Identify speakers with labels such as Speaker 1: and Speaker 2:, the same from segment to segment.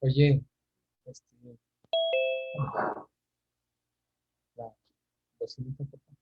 Speaker 1: Oye, este, la bocinita, por favor.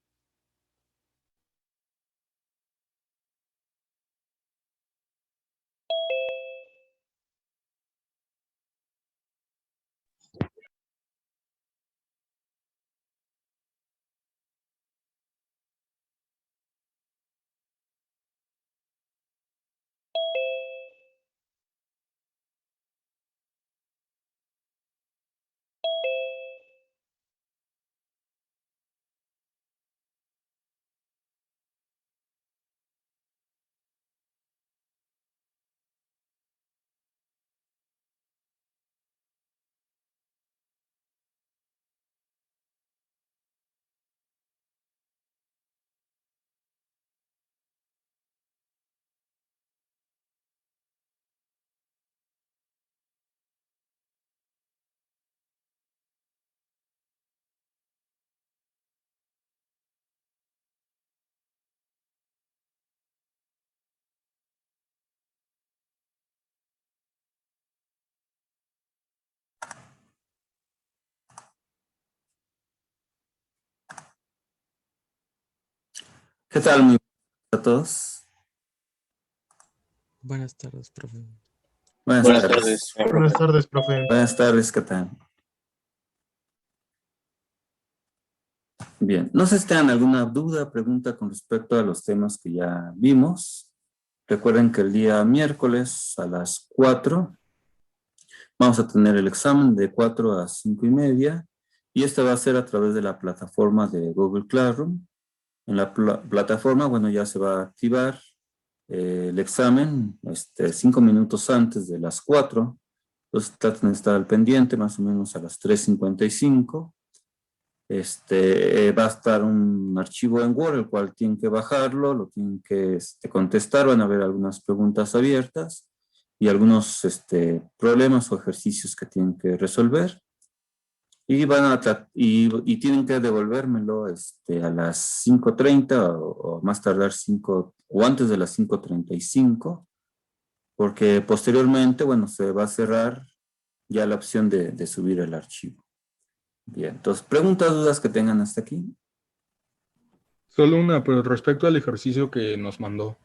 Speaker 2: ¿Qué tal? Muy buenas a todos.
Speaker 1: Buenas tardes, profe.
Speaker 2: Buenas
Speaker 3: Buenas
Speaker 2: tardes.
Speaker 3: tardes, profe.
Speaker 4: Buenas tardes, profe.
Speaker 2: Buenas tardes, ¿qué tal? Bien, no sé si tengan alguna duda, pregunta con respecto a los temas que ya vimos. Recuerden que el día miércoles a las 4 vamos a tener el examen de 4 a 5:30 y este va a ser a través de la plataforma de Google Classroom. En la plataforma, bueno, ya se va a activar el examen 5 minutos antes de las 4. Entonces traten de estar al pendiente, más o menos a las 3:55. Va a estar un archivo en Word, el cual tienen que bajarlo, lo tienen que contestar, van a haber algunas preguntas abiertas y algunos problemas o ejercicios que tienen que resolver. Y y tienen que devolvérmelo a las 5:30 o más tardar 5 o antes de las 5:35, porque posteriormente, bueno, se va a cerrar ya la opción de subir el archivo. Bien, entonces, preguntas, dudas que tengan hasta aquí.
Speaker 4: Solo una, pero respecto al ejercicio que nos mandó,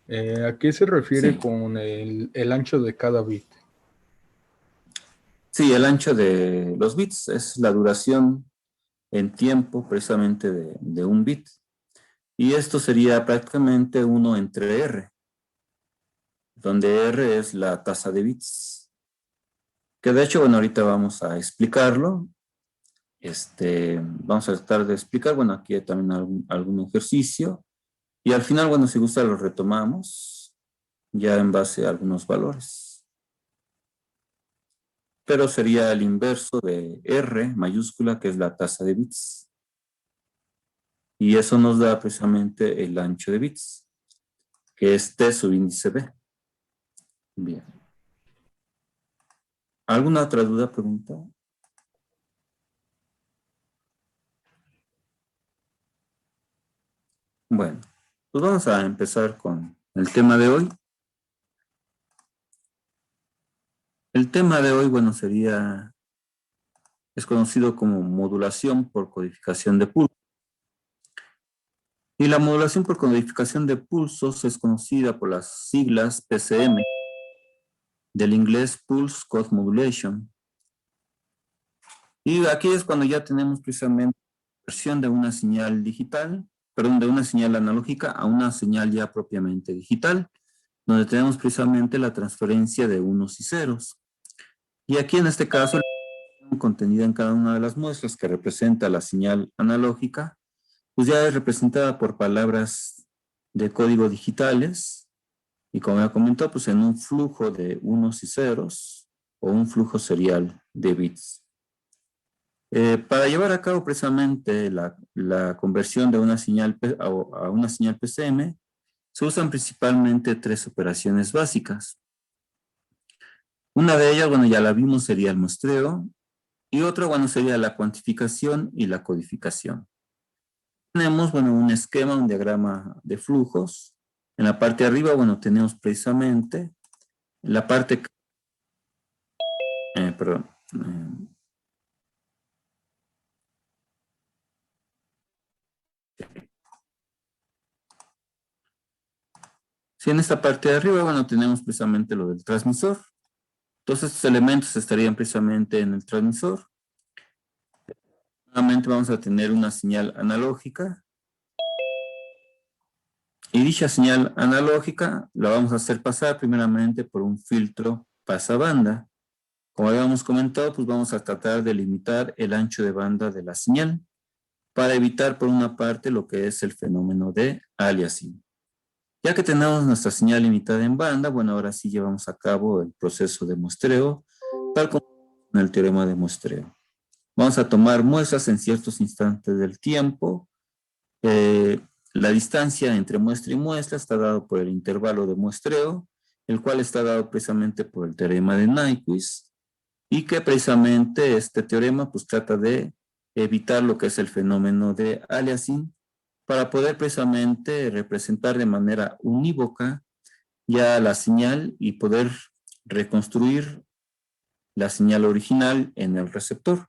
Speaker 4: ¿a qué se refiere
Speaker 2: Sí.
Speaker 4: con el ancho de cada bit?
Speaker 2: Sí, el ancho de los bits es la duración en tiempo precisamente de un bit. Y esto sería prácticamente 1 entre R, donde R es la tasa de bits. Que de hecho, bueno, ahorita vamos a explicarlo. Vamos a tratar de explicar, bueno, aquí hay también algún ejercicio. Y al final, bueno, si gusta lo retomamos ya en base a algunos valores. Pero sería el inverso de R mayúscula, que es la tasa de bits. Y eso nos da precisamente el ancho de bits, que es T subíndice B. Bien. ¿Alguna otra duda, pregunta? Bueno, pues vamos a empezar con el tema de hoy. El tema de hoy, bueno, es conocido como modulación por codificación de pulsos. Y la modulación por codificación de pulsos es conocida por las siglas PCM, del inglés Pulse Code Modulation. Y aquí es cuando ya tenemos precisamente la conversión de una señal digital, perdón, de una señal analógica a una señal ya propiamente digital, donde tenemos precisamente la transferencia de unos y ceros. Y aquí en este caso, contenida en cada una de las muestras que representa la señal analógica, pues ya es representada por palabras de código digitales, y como ya comentó, pues en un flujo de unos y ceros, o un flujo serial de bits. Para llevar a cabo precisamente la conversión de una señal a una señal PCM, se usan principalmente 3 operaciones básicas. Una de ellas, bueno, ya la vimos, sería el muestreo, y otra, bueno, sería la cuantificación y la codificación. Tenemos, bueno, un esquema, un diagrama de flujos. En la parte de arriba, bueno, tenemos precisamente la parte perdón. Si en esta parte de arriba, bueno, tenemos precisamente lo del transmisor. Entonces, estos elementos estarían precisamente en el transmisor. Nuevamente vamos a tener una señal analógica. Y dicha señal analógica la vamos a hacer pasar primeramente por un filtro pasabanda. Como habíamos comentado, pues vamos a tratar de limitar el ancho de banda de la señal para evitar por una parte lo que es el fenómeno de aliasing. Ya que tenemos nuestra señal limitada en banda, bueno, ahora sí llevamos a cabo el proceso de muestreo, tal como en el teorema de muestreo. Vamos a tomar muestras en ciertos instantes del tiempo. La distancia entre muestra y muestra está dado por el intervalo de muestreo, el cual está dado precisamente por el teorema de Nyquist, y que precisamente este teorema pues trata de evitar lo que es el fenómeno de aliasing para poder precisamente representar de manera unívoca ya la señal y poder reconstruir la señal original en el receptor.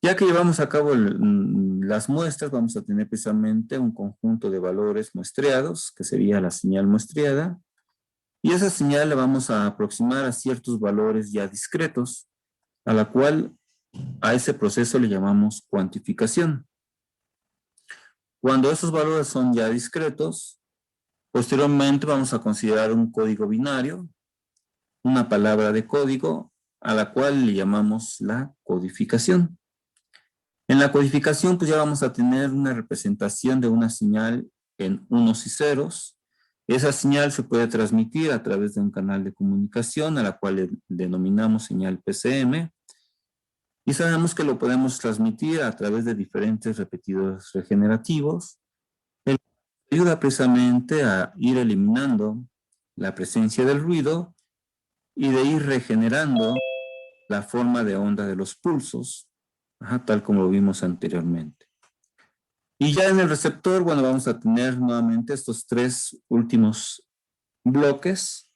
Speaker 2: Ya que llevamos a cabo las muestras, vamos a tener precisamente un conjunto de valores muestreados, que sería la señal muestreada, y esa señal la vamos a aproximar a ciertos valores ya discretos, a la cual a ese proceso le llamamos cuantificación. Cuando esos valores son ya discretos, posteriormente vamos a considerar un código binario, una palabra de código, a la cual le llamamos la codificación. En la codificación, pues ya vamos a tener una representación de una señal en unos y ceros. Esa señal se puede transmitir a través de un canal de comunicación, a la cual le denominamos señal PCM. Y sabemos que lo podemos transmitir a través de diferentes repetidores regenerativos. El que ayuda precisamente a ir eliminando la presencia del ruido y de ir regenerando la forma de onda de los pulsos, tal como lo vimos anteriormente. Y ya en el receptor, bueno, vamos a tener nuevamente estos tres últimos bloques.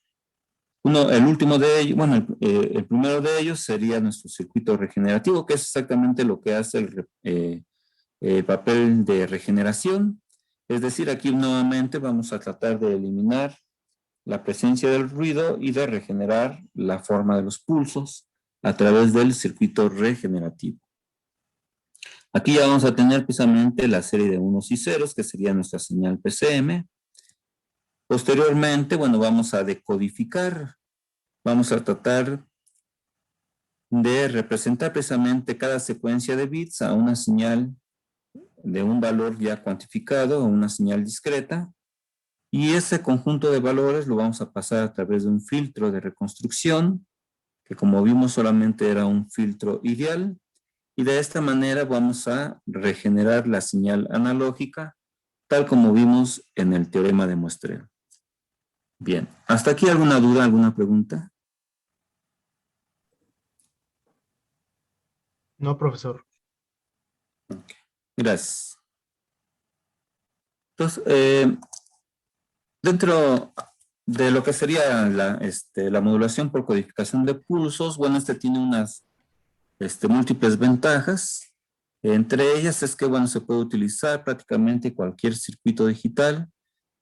Speaker 2: El último de ellos, bueno, el primero de ellos sería nuestro circuito regenerativo, que es exactamente lo que hace el papel de regeneración. Es decir, aquí nuevamente vamos a tratar de eliminar la presencia del ruido y de regenerar la forma de los pulsos a través del circuito regenerativo. Aquí ya vamos a tener precisamente la serie de unos y ceros, que sería nuestra señal PCM. Posteriormente, bueno, vamos a decodificar. Vamos a tratar de representar precisamente cada secuencia de bits a una señal de un valor ya cuantificado, a una señal discreta. Y ese conjunto de valores lo vamos a pasar a través de un filtro de reconstrucción, que como vimos solamente era un filtro ideal. Y de esta manera vamos a regenerar la señal analógica, tal como vimos en el teorema de muestreo. Bien, ¿hasta aquí alguna duda, alguna pregunta?
Speaker 1: No, profesor.
Speaker 2: Okay. Gracias. Entonces, dentro de lo que sería la modulación por codificación de pulsos, bueno, tiene unas múltiples ventajas. Entre ellas es que, bueno, se puede utilizar prácticamente cualquier circuito digital,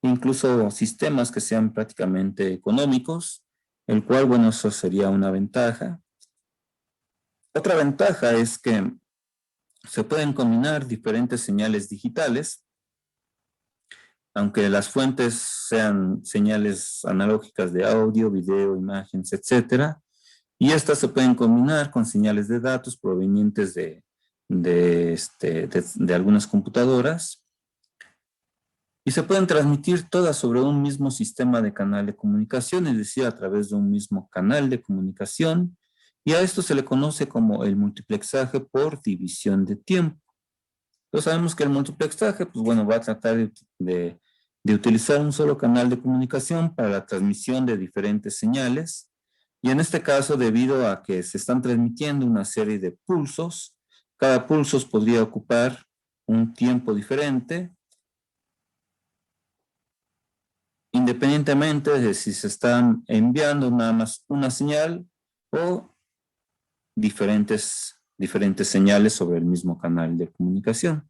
Speaker 2: incluso sistemas que sean prácticamente económicos, el cual, bueno, eso sería una ventaja. Otra ventaja es que se pueden combinar diferentes señales digitales, aunque las fuentes sean señales analógicas de audio, video, imágenes, etcétera, y estas se pueden combinar con señales de datos provenientes de algunas computadoras, y se pueden transmitir todas sobre un mismo sistema de canal de comunicación, es decir, a través de un mismo canal de comunicación, y a esto se le conoce como el multiplexaje por división de tiempo. Entonces sabemos que el multiplexaje, pues bueno, va a tratar de utilizar un solo canal de comunicación para la transmisión de diferentes señales, y en este caso, debido a que se están transmitiendo una serie de pulsos, cada pulso podría ocupar un tiempo diferente, independientemente de si se están enviando nada más una señal o diferentes señales sobre el mismo canal de comunicación.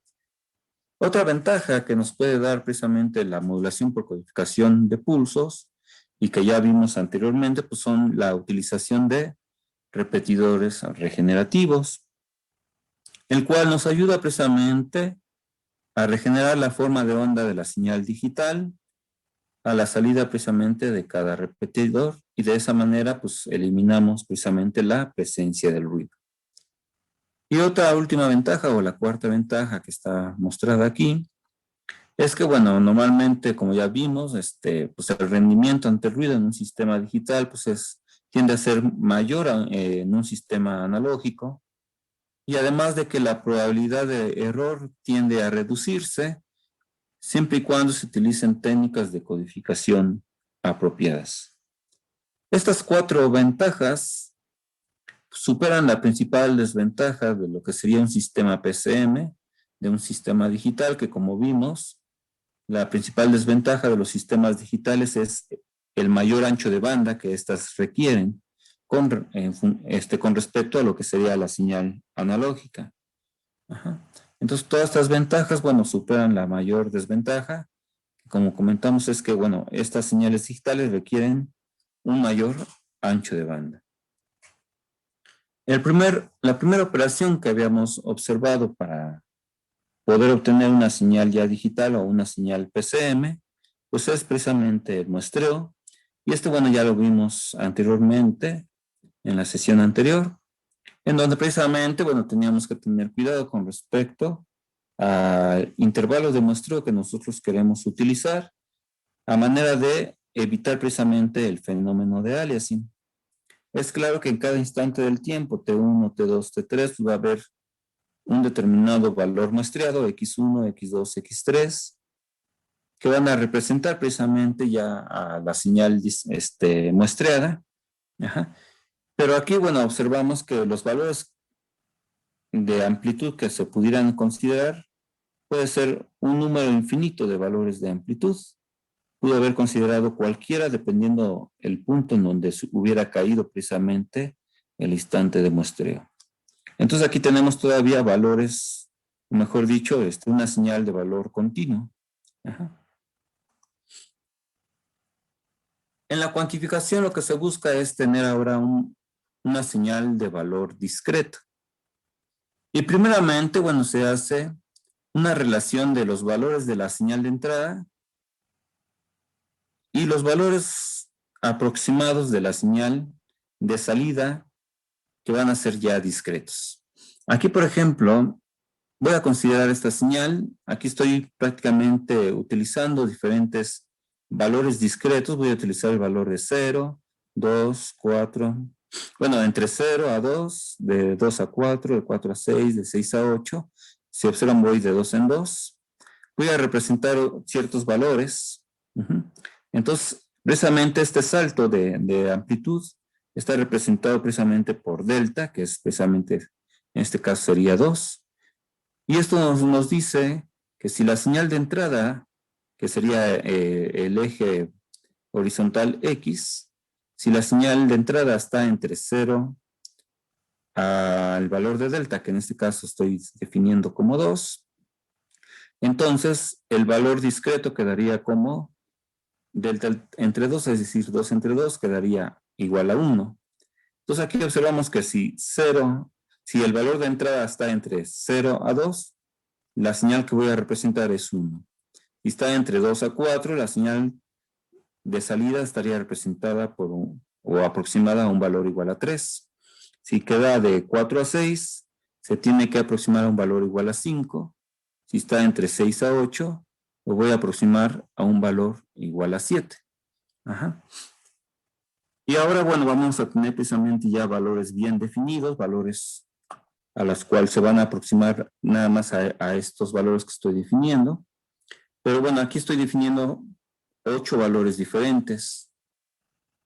Speaker 2: Otra ventaja que nos puede dar precisamente la modulación por codificación de pulsos y que ya vimos anteriormente, pues son la utilización de repetidores regenerativos, el cual nos ayuda precisamente a regenerar la forma de onda de la señal digital a la salida precisamente de cada repetidor y de esa manera pues eliminamos precisamente la presencia del ruido. Y otra última ventaja o la cuarta ventaja que está mostrada aquí es que bueno, normalmente como ya vimos, pues el rendimiento ante el ruido en un sistema digital pues tiende a ser mayor en un sistema analógico y además de que la probabilidad de error tiende a reducirse siempre y cuando se utilicen técnicas de codificación apropiadas. Estas cuatro ventajas superan la principal desventaja de lo que sería un sistema PCM, de un sistema digital que como vimos, la principal desventaja de los sistemas digitales es el mayor ancho de banda que éstas requieren con respecto a lo que sería la señal analógica. Ajá. Entonces, todas estas ventajas, bueno, superan la mayor desventaja. Como comentamos, es que, bueno, estas señales digitales requieren un mayor ancho de banda. La primera operación que habíamos observado para poder obtener una señal ya digital o una señal PCM, pues es precisamente el muestreo. Y bueno, ya lo vimos anteriormente en la sesión anterior, en donde precisamente, bueno, teníamos que tener cuidado con respecto al intervalo de muestreo que nosotros queremos utilizar a manera de evitar precisamente el fenómeno de aliasing. Es claro que en cada instante del tiempo, T1, T2, T3, va a haber un determinado valor muestreado, X1, X2, X3, que van a representar precisamente ya a la señal muestreada. Ajá. Pero aquí, bueno, observamos que los valores de amplitud que se pudieran considerar puede ser un número infinito de valores de amplitud. Pudo haber considerado cualquiera dependiendo el punto en donde hubiera caído precisamente el instante de muestreo. Entonces aquí tenemos todavía valores, mejor dicho, una señal de valor continuo. Ajá. En la cuantificación lo que se busca es tener ahora una señal de valor discreto. Y primeramente, bueno, se hace una relación de los valores de la señal de entrada y los valores aproximados de la señal de salida que van a ser ya discretos. Aquí, por ejemplo, voy a considerar esta señal. Aquí estoy prácticamente utilizando diferentes valores discretos. Voy a utilizar el valor de 0, 2, 4. Bueno, entre 0 a 2, de 2 a 4, de 4 a 6, de 6 a 8. Si observan, voy de 2 en 2. Voy a representar ciertos valores. Entonces, precisamente este salto de amplitud está representado precisamente por delta, que es precisamente, en este caso sería 2. Y esto nos dice que si la señal de entrada, que sería el eje horizontal X, si la señal de entrada está entre 0 al valor de delta, que en este caso estoy definiendo como 2, entonces el valor discreto quedaría como delta entre 2, es decir, 2 entre 2 quedaría igual a 1. Entonces aquí observamos que si el valor de entrada está entre 0 a 2, la señal que voy a representar es 1. Si está entre 2 a 4, la señal de salida estaría representada por o aproximada a un valor igual a 3. Si queda de 4 a 6, se tiene que aproximar a un valor igual a 5. Si está entre 6 a 8, lo voy a aproximar a un valor igual a 7. Ajá. Y ahora, bueno, vamos a tener precisamente ya valores bien definidos, valores a los cuales se van a aproximar nada más a estos valores que estoy definiendo. Pero bueno, aquí estoy definiendo 8 valores diferentes.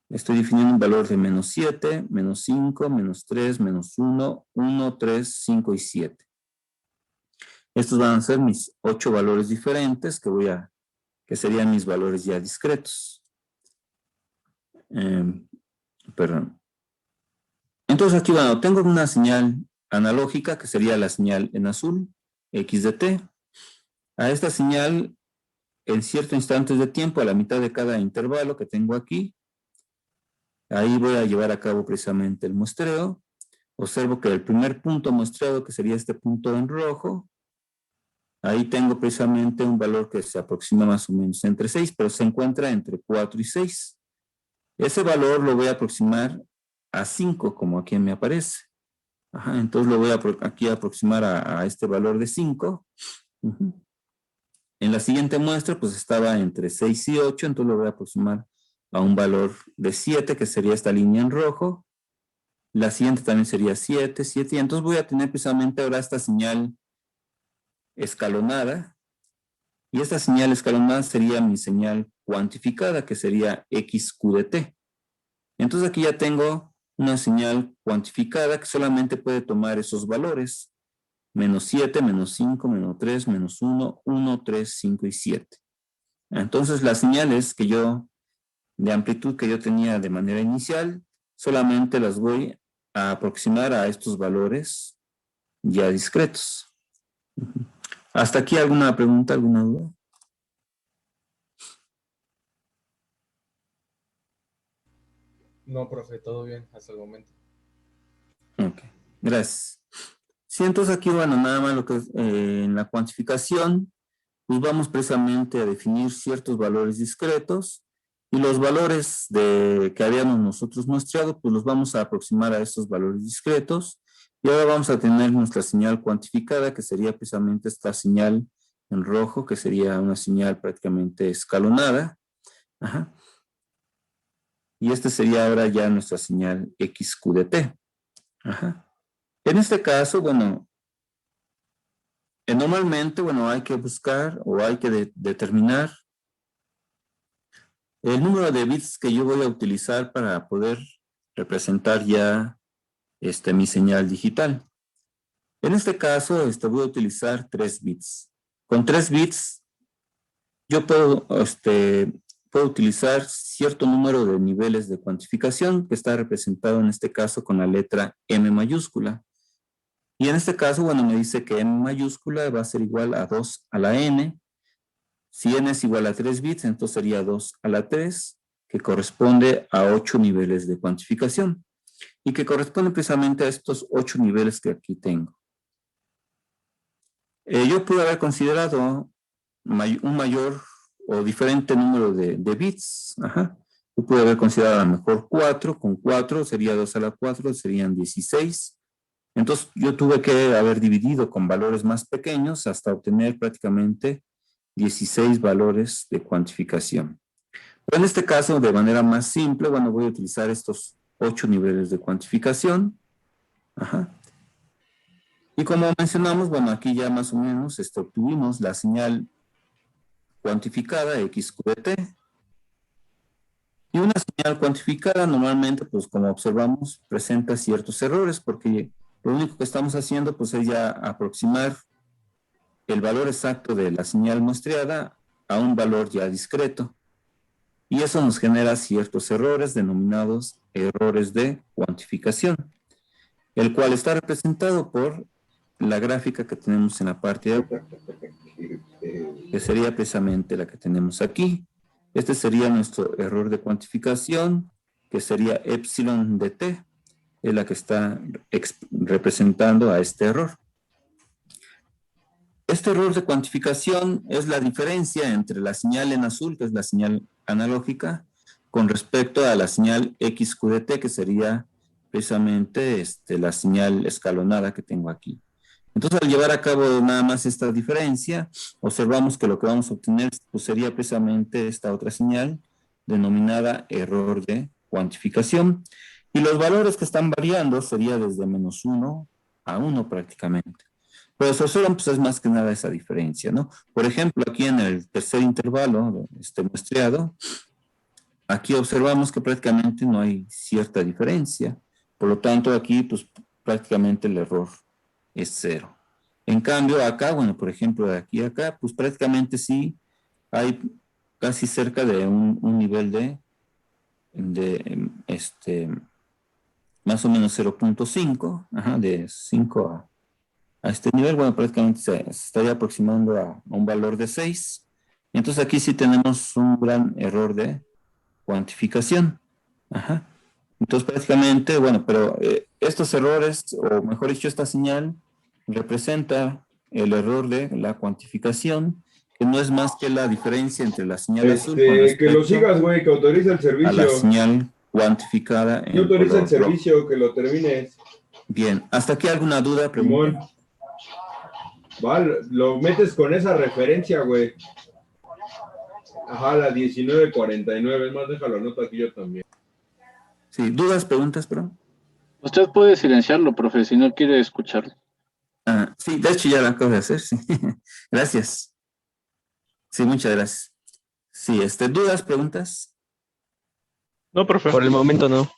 Speaker 2: Estoy definiendo un valor de menos 7, menos 5, menos 3, menos 1, 1, 3, 5 y 7. Estos van a ser mis 8 valores diferentes que serían mis valores ya discretos. Perdón. Entonces aquí, bueno, tengo una señal analógica que sería la señal en azul, x de t. A esta señal, en ciertos instantes de tiempo, a la mitad de cada intervalo que tengo aquí, ahí voy a llevar a cabo precisamente el muestreo. Observo que el primer punto muestreado, que sería este punto en rojo, ahí tengo precisamente un valor que se aproxima más o menos entre 6, pero se encuentra entre 4 y 6. Ese valor lo voy a aproximar a 5, como aquí me aparece. Ajá, entonces lo voy a aquí a aproximar a este valor de 5. En la siguiente muestra, pues estaba entre 6 y 8, entonces lo voy a aproximar a un valor de 7, que sería esta línea en rojo. La siguiente también sería 7, 7, y entonces voy a tener precisamente ahora esta señal escalonada, y esta señal escalonada sería mi señal cuantificada, que sería XQ de t. Entonces aquí ya tengo una señal cuantificada que solamente puede tomar esos valores: menos 7, menos 5, menos 3, menos 1, 1, 3, 5 y 7. Entonces las señales que yo, de amplitud que yo tenía de manera inicial, solamente las voy a aproximar a estos valores ya discretos. ¿Hasta aquí alguna pregunta, alguna duda?
Speaker 1: No, profe, todo bien hasta el momento.
Speaker 2: Ok, gracias. Sí, entonces aquí, bueno, nada más lo que es en la cuantificación, pues vamos precisamente a definir ciertos valores discretos, y los valores que habíamos nosotros muestreado, pues los vamos a aproximar a estos valores discretos, y ahora vamos a tener nuestra señal cuantificada, que sería precisamente esta señal en rojo, que sería una señal prácticamente escalonada. Ajá. Y esta sería ahora ya nuestra señal XQ de t. Ajá. En este caso, bueno, normalmente, bueno, hay que buscar o hay que determinar el número de bits que yo voy a utilizar para poder representar ya mi señal digital. En este caso, voy a utilizar 3 bits. Con 3 bits, yo puedo utilizar cierto número de niveles de cuantificación, que está representado en este caso con la letra M mayúscula. Y en este caso, bueno, me dice que M mayúscula va a ser igual a 2 a la N. Si N es igual a 3 bits, entonces sería 2 a la 3, que corresponde a 8 niveles de cuantificación, y que corresponde precisamente a estos 8 niveles que aquí tengo. Yo pude haber considerado un mayor o diferente número de bits. Ajá. Yo pude haber considerado a lo mejor 4, con 4 sería 2 a la 4, serían 16. Entonces yo tuve que haber dividido con valores más pequeños hasta obtener prácticamente 16 valores de cuantificación. Pero en este caso, de manera más simple, bueno, voy a utilizar estos 8 niveles de cuantificación. Ajá. Y como mencionamos, bueno, aquí ya más o menos obtuvimos la señal cuantificada XQ de t. Y una señal cuantificada normalmente, pues como observamos, presenta ciertos errores, porque lo único que estamos haciendo pues es ya aproximar el valor exacto de la señal muestreada a un valor ya discreto. Y eso nos genera ciertos errores denominados errores de cuantificación, el cual está representado por la gráfica que tenemos en la parte de abajo, que sería precisamente la que tenemos aquí. Este sería nuestro error de cuantificación, que sería epsilon de t, es la que está representando a este error. Este error de cuantificación es la diferencia entre la señal en azul, que es la señal analógica, con respecto a la señal XQ de t, que sería precisamente la señal escalonada que tengo aquí. Entonces, al llevar a cabo nada más esta diferencia, observamos que lo que vamos a obtener pues, sería precisamente esta otra señal, denominada error de cuantificación. Y los valores que están variando sería desde menos 1 a 1 prácticamente. Pero eso solo pues, es más que nada esa diferencia, ¿no? Por ejemplo, aquí en el tercer intervalo, muestreado, aquí observamos que prácticamente no hay cierta diferencia. Por lo tanto, aquí pues prácticamente el error es 0. En cambio, acá, bueno, por ejemplo, de aquí a acá, pues prácticamente sí hay casi cerca de un nivel de más o menos 0.5, de 5 a este nivel, bueno, prácticamente se estaría aproximando a un valor de 6. Entonces aquí sí tenemos un gran error de cuantificación. Ajá. Entonces prácticamente, bueno, pero estos errores, o mejor dicho, esta señal representa el error de la cuantificación, que no es más que la diferencia entre la señal azul con
Speaker 3: Que lo
Speaker 2: respecto
Speaker 3: sigas, güey, que autoriza el
Speaker 2: a la
Speaker 3: servicio.
Speaker 2: señal cuantificada
Speaker 3: Que
Speaker 2: en
Speaker 3: autoriza el
Speaker 2: color rojo.
Speaker 3: servicio, que lo termines.
Speaker 2: Bien, ¿hasta aquí alguna duda,
Speaker 3: Simón.
Speaker 2: pregunta?
Speaker 3: Va, lo metes con esa referencia, güey. Ajá, la 1949. Es más, déjalo, anoto aquí yo también.
Speaker 2: Sí, ¿dudas, preguntas, perdón?
Speaker 5: Usted puede silenciarlo, profe, si no quiere escucharlo.
Speaker 2: Sí, de hecho ya lo acabo de hacer, sí. Gracias. Sí, muchas gracias. Sí, ¿dudas, preguntas?
Speaker 6: No, profe.
Speaker 1: Por el momento no.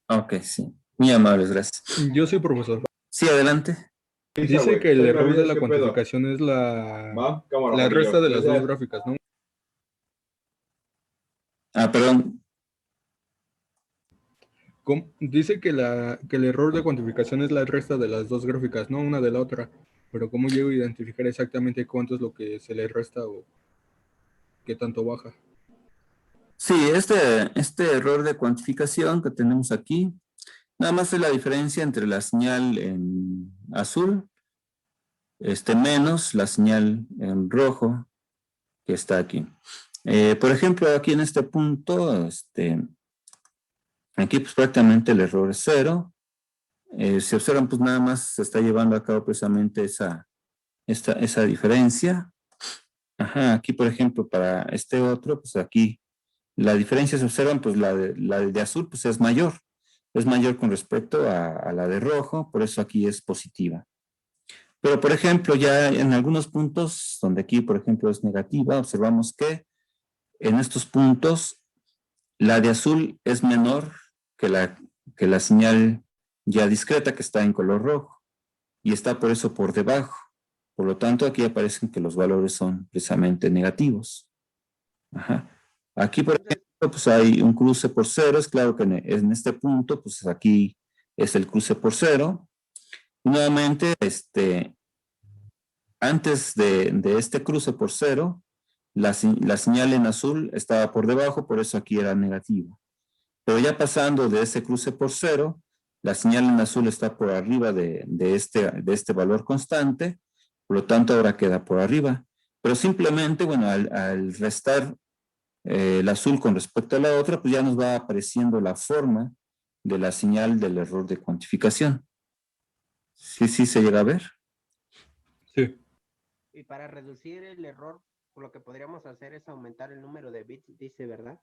Speaker 2: Ok, sí. Muy amables, gracias.
Speaker 4: Yo sí, profesor.
Speaker 2: Sí, adelante.
Speaker 4: Dice que el
Speaker 3: Ahí me
Speaker 4: error de
Speaker 3: avisas
Speaker 4: la
Speaker 3: qué pedo.
Speaker 4: cuantificación es la
Speaker 3: Va, cámara,
Speaker 4: resta
Speaker 3: amarillo.
Speaker 4: de las dos
Speaker 3: Gracias.
Speaker 4: gráficas, ¿no?
Speaker 2: Perdón.
Speaker 4: Dice que el error de cuantificación es la resta de las dos gráficas, no una de la otra. Pero ¿cómo llego a identificar exactamente cuánto es lo que se le resta o qué tanto baja?
Speaker 2: Sí, este error de cuantificación que tenemos aquí, nada más es la diferencia entre la señal en azul, menos la señal en rojo que está aquí. Por ejemplo, aquí en este punto, aquí pues prácticamente el error es 0. Si observan, pues nada más se está llevando a cabo precisamente esa diferencia. Ajá, aquí por ejemplo para este otro, pues aquí la diferencia se observan, pues la de azul pues es mayor con respecto a la de rojo, por eso aquí es positiva. Pero por ejemplo ya en algunos puntos donde aquí por ejemplo es negativa, observamos que en estos puntos la de azul es menor que la señal ya discreta que está en color rojo y está por eso por debajo. Por lo tanto, aquí aparecen que los valores son precisamente negativos. Ajá. Aquí, por ejemplo, pues hay un cruce por cero. Es claro que en este punto, pues aquí es el cruce por cero. Y nuevamente, antes de este cruce por cero, la señal en azul estaba por debajo, por eso aquí era negativa. Pero ya pasando de ese cruce por cero, la señal en azul está por arriba de este valor constante, por lo tanto ahora queda por arriba. Pero simplemente, bueno, al restar el azul con respecto a la otra, pues ya nos va apareciendo la forma de la señal del error de cuantificación. Sí, sí se llega a ver.
Speaker 4: Sí.
Speaker 7: Y para reducir el error, lo que podríamos hacer es aumentar el número de bits, dice, ¿verdad?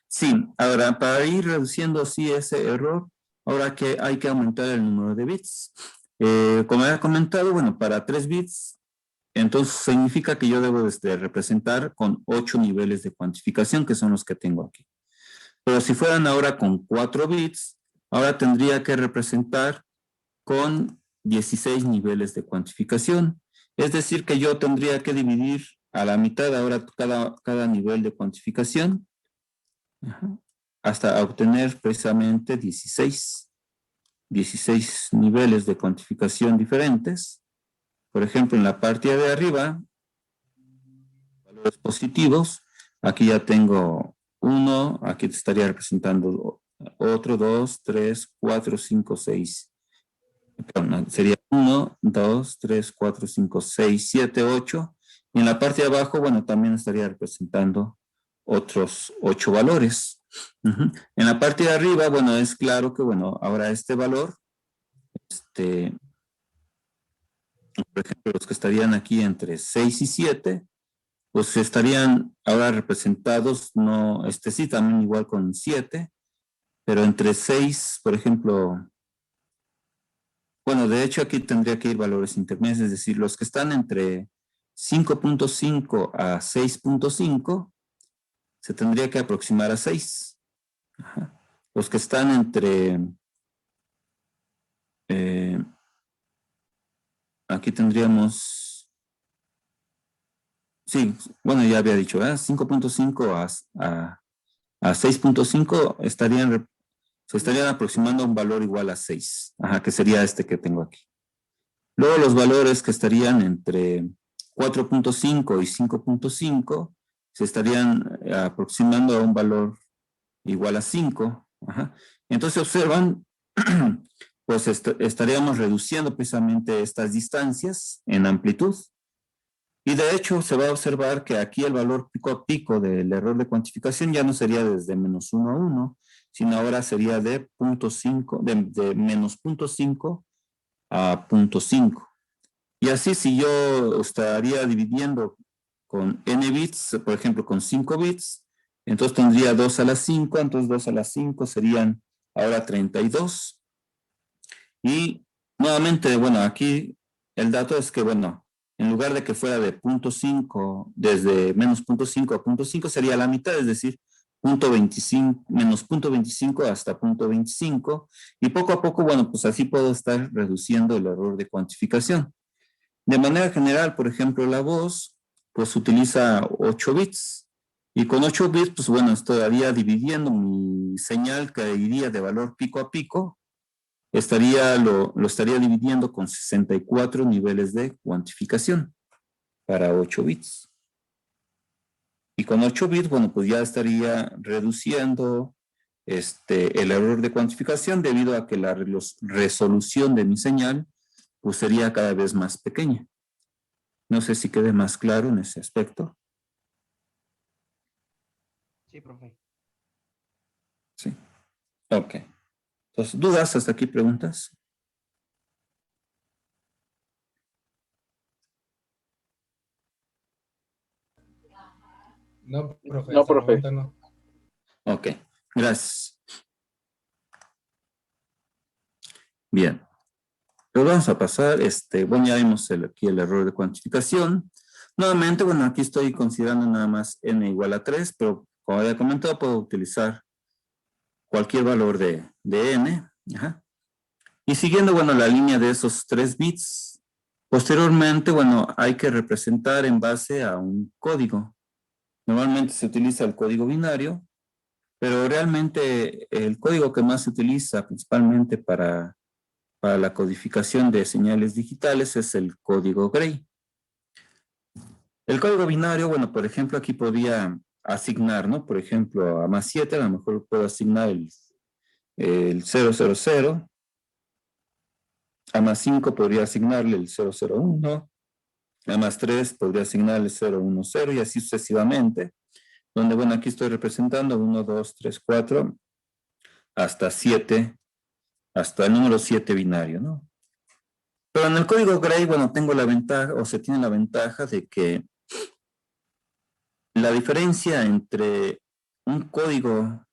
Speaker 2: Sí, ahora para ir reduciendo así ese error, ahora que hay que aumentar el número de bits. Como había comentado, bueno, para 3 bits, entonces significa que yo debo representar con 8 niveles de cuantificación, que son los que tengo aquí. Pero si fueran ahora con 4 bits, ahora tendría que representar con 16 niveles de cuantificación. Es decir, que yo tendría que dividir a la mitad ahora cada nivel de cuantificación. Ajá. Hasta obtener precisamente 16 niveles de cuantificación diferentes. Por ejemplo, en la parte de arriba, valores positivos, aquí ya tengo 1, aquí estaría representando otro, 2, 3, 4, 5, 6. Sería 1, 2, 3, 4, 5, 6, 7, 8. Y en la parte de abajo, bueno, también estaría representando otros 8 valores. En la parte de arriba, bueno, es claro que, bueno, ahora este valor, por ejemplo, los que estarían aquí entre 6 y 7, pues estarían ahora representados, no, sí, también igual con 7, pero entre 6, por ejemplo, bueno, de hecho aquí tendría que ir valores intermedios, es decir, los que están entre 5.5 a 6.5 se tendría que aproximar a 6. Ajá. Los que están entre, aquí tendríamos, sí, bueno, ya había dicho, 5.5 a 6.5 estarían Se estarían aproximando a un valor igual a 6, ajá, que sería este que tengo aquí. Luego los valores que estarían entre 4.5 y 5.5 se estarían aproximando a un valor igual a 5. Ajá. Entonces observan, pues estaríamos reduciendo precisamente estas distancias en amplitud. Y de hecho se va a observar que aquí el valor pico a pico del error de cuantificación ya no sería desde menos 1 a 1, sino ahora sería de 0.5, de menos 0.5 a 0.5. Y así si yo estaría dividiendo con n bits, por ejemplo con 5 bits, entonces tendría 2 a la 5, entonces 2 a la 5 serían ahora 32. Y nuevamente, bueno, aquí el dato es que, bueno, en lugar de que fuera de 0.5, desde menos 0.5 a 0.5 sería la mitad, es decir, 0.25, menos 0.25 hasta 0.25. Y poco a poco, bueno, pues así puedo estar reduciendo el error de cuantificación. De manera general, por ejemplo, la voz, pues utiliza 8 bits. Y con 8 bits, pues bueno, estaría dividiendo mi señal que iría de valor pico a pico. Lo estaría dividiendo con 64 niveles de cuantificación para 8 bits. Y con 8 bits, bueno, pues ya estaría reduciendo el error de cuantificación debido a que la resolución de mi señal pues sería cada vez más pequeña. No sé si quede más claro en ese aspecto.
Speaker 7: Sí, profe.
Speaker 2: Sí. Ok. Entonces, ¿dudas hasta aquí? ¿Preguntas?
Speaker 1: No, profe,
Speaker 6: No,
Speaker 1: hasta el
Speaker 6: profe.
Speaker 1: momento no.
Speaker 2: Ok, gracias. Bien. Pero vamos a pasar, bueno, ya vimos aquí el error de cuantificación. Nuevamente, bueno, aquí estoy considerando nada más n igual a 3, pero como había comentado, puedo utilizar cualquier valor de n. Ajá. Y siguiendo, bueno, la línea de esos 3 bits, posteriormente, bueno, hay que representar en base a un código. Normalmente se utiliza el código binario, pero realmente el código que más se utiliza principalmente para la codificación de señales digitales es el código Gray. El código binario, bueno, por ejemplo, aquí podría asignar, ¿no? Por ejemplo, a más 7, a lo mejor puedo asignar el 000, a más 5 podría asignarle el 001, a más 3 podría asignarle 010 y así sucesivamente, donde, bueno, aquí estoy representando 1, 2, 3, 4, hasta 7, hasta el número 7 binario, ¿no? Pero en el código Gray, bueno, tengo la ventaja, o se tiene la ventaja de que la diferencia entre un código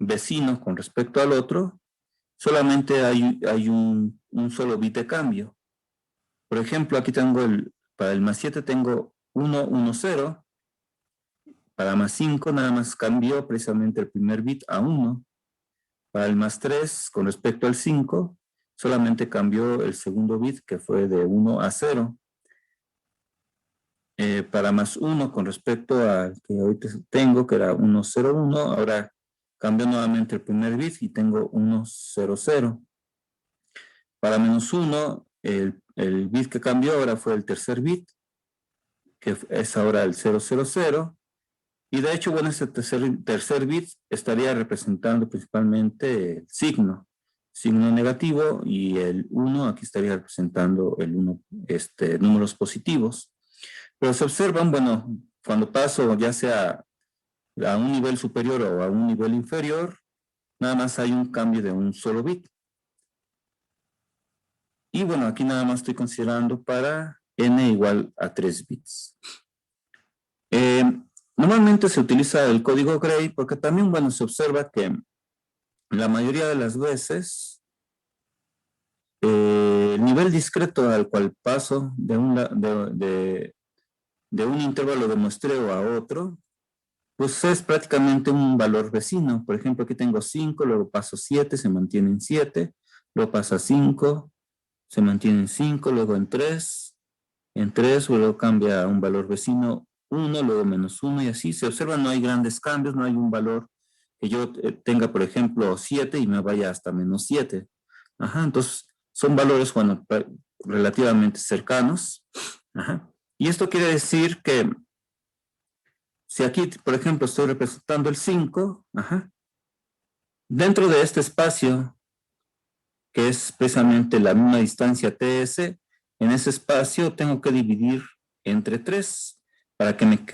Speaker 2: vecino con respecto al otro, solamente hay un solo bit de cambio. Por ejemplo, aquí tengo para el más 7 tengo 1, 1, 0. Para más 5 nada más cambió precisamente el primer bit a 1. Para el más 3, con respecto al 5, solamente cambió el segundo bit que fue de 1 a 0. Para más 1, con respecto al que ahorita tengo, que era 1, 0, 1, ahora cambió nuevamente el primer bit y tengo 1, 0, 0. Para menos 1, el bit que cambió ahora fue el tercer bit, que es ahora el 0, 0, 0. Y de hecho, bueno, ese tercer bit estaría representando principalmente el signo negativo, y el 1 aquí estaría representando el 1, números positivos. Pero se observan, bueno, cuando paso ya sea a un nivel superior o a un nivel inferior, nada más hay un cambio de un solo bit. Y bueno, aquí nada más estoy considerando para n igual a 3 bits. Normalmente se utiliza el código Gray porque también, bueno, se observa que la mayoría de las veces el nivel discreto al cual paso de un intervalo de muestreo a otro, pues es prácticamente un valor vecino. Por ejemplo, aquí tengo 5, luego paso 7, se mantiene en 7, luego pasa 5, se mantiene en 5, luego en 3, luego cambia a un valor vecino 1, luego menos 1 y así se observa, no hay grandes cambios, no hay un valor que yo tenga, por ejemplo, 7 y me vaya hasta menos 7. Ajá, entonces son valores, bueno, relativamente cercanos. Ajá. Y esto quiere decir que si aquí, por ejemplo, estoy representando el 5, ajá, dentro de este espacio, que es precisamente la misma distancia TS, en ese espacio tengo que dividir entre 3 para que me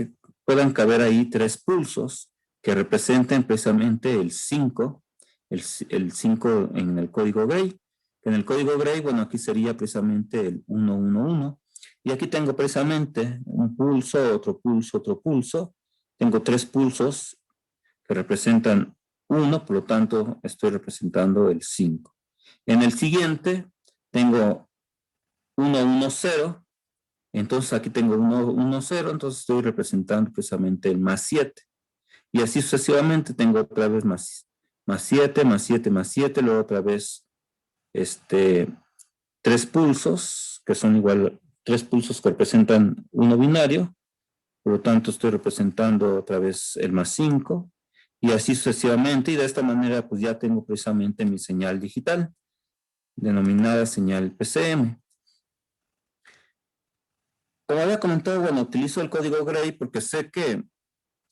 Speaker 2: puedan caber ahí 3 pulsos que representen precisamente el 5, el 5 en el código Gray. En el código Gray, bueno, aquí sería precisamente el 111, y aquí tengo precisamente un pulso, otro pulso, otro pulso. Tengo 3 pulsos que representan 1, por lo tanto estoy representando el 5. En el siguiente tengo 110, entonces aquí tengo 110, entonces estoy representando precisamente el más 7. Y así sucesivamente tengo otra vez más 7, más 7, más 7, luego otra vez 3 pulsos, que son igual, 3 pulsos que representan 1 binario, por lo tanto estoy representando otra vez el más 5, y así sucesivamente, y de esta manera pues ya tengo precisamente mi señal digital, denominada señal PCM. Como había comentado, bueno, utilizo el código Gray porque sé que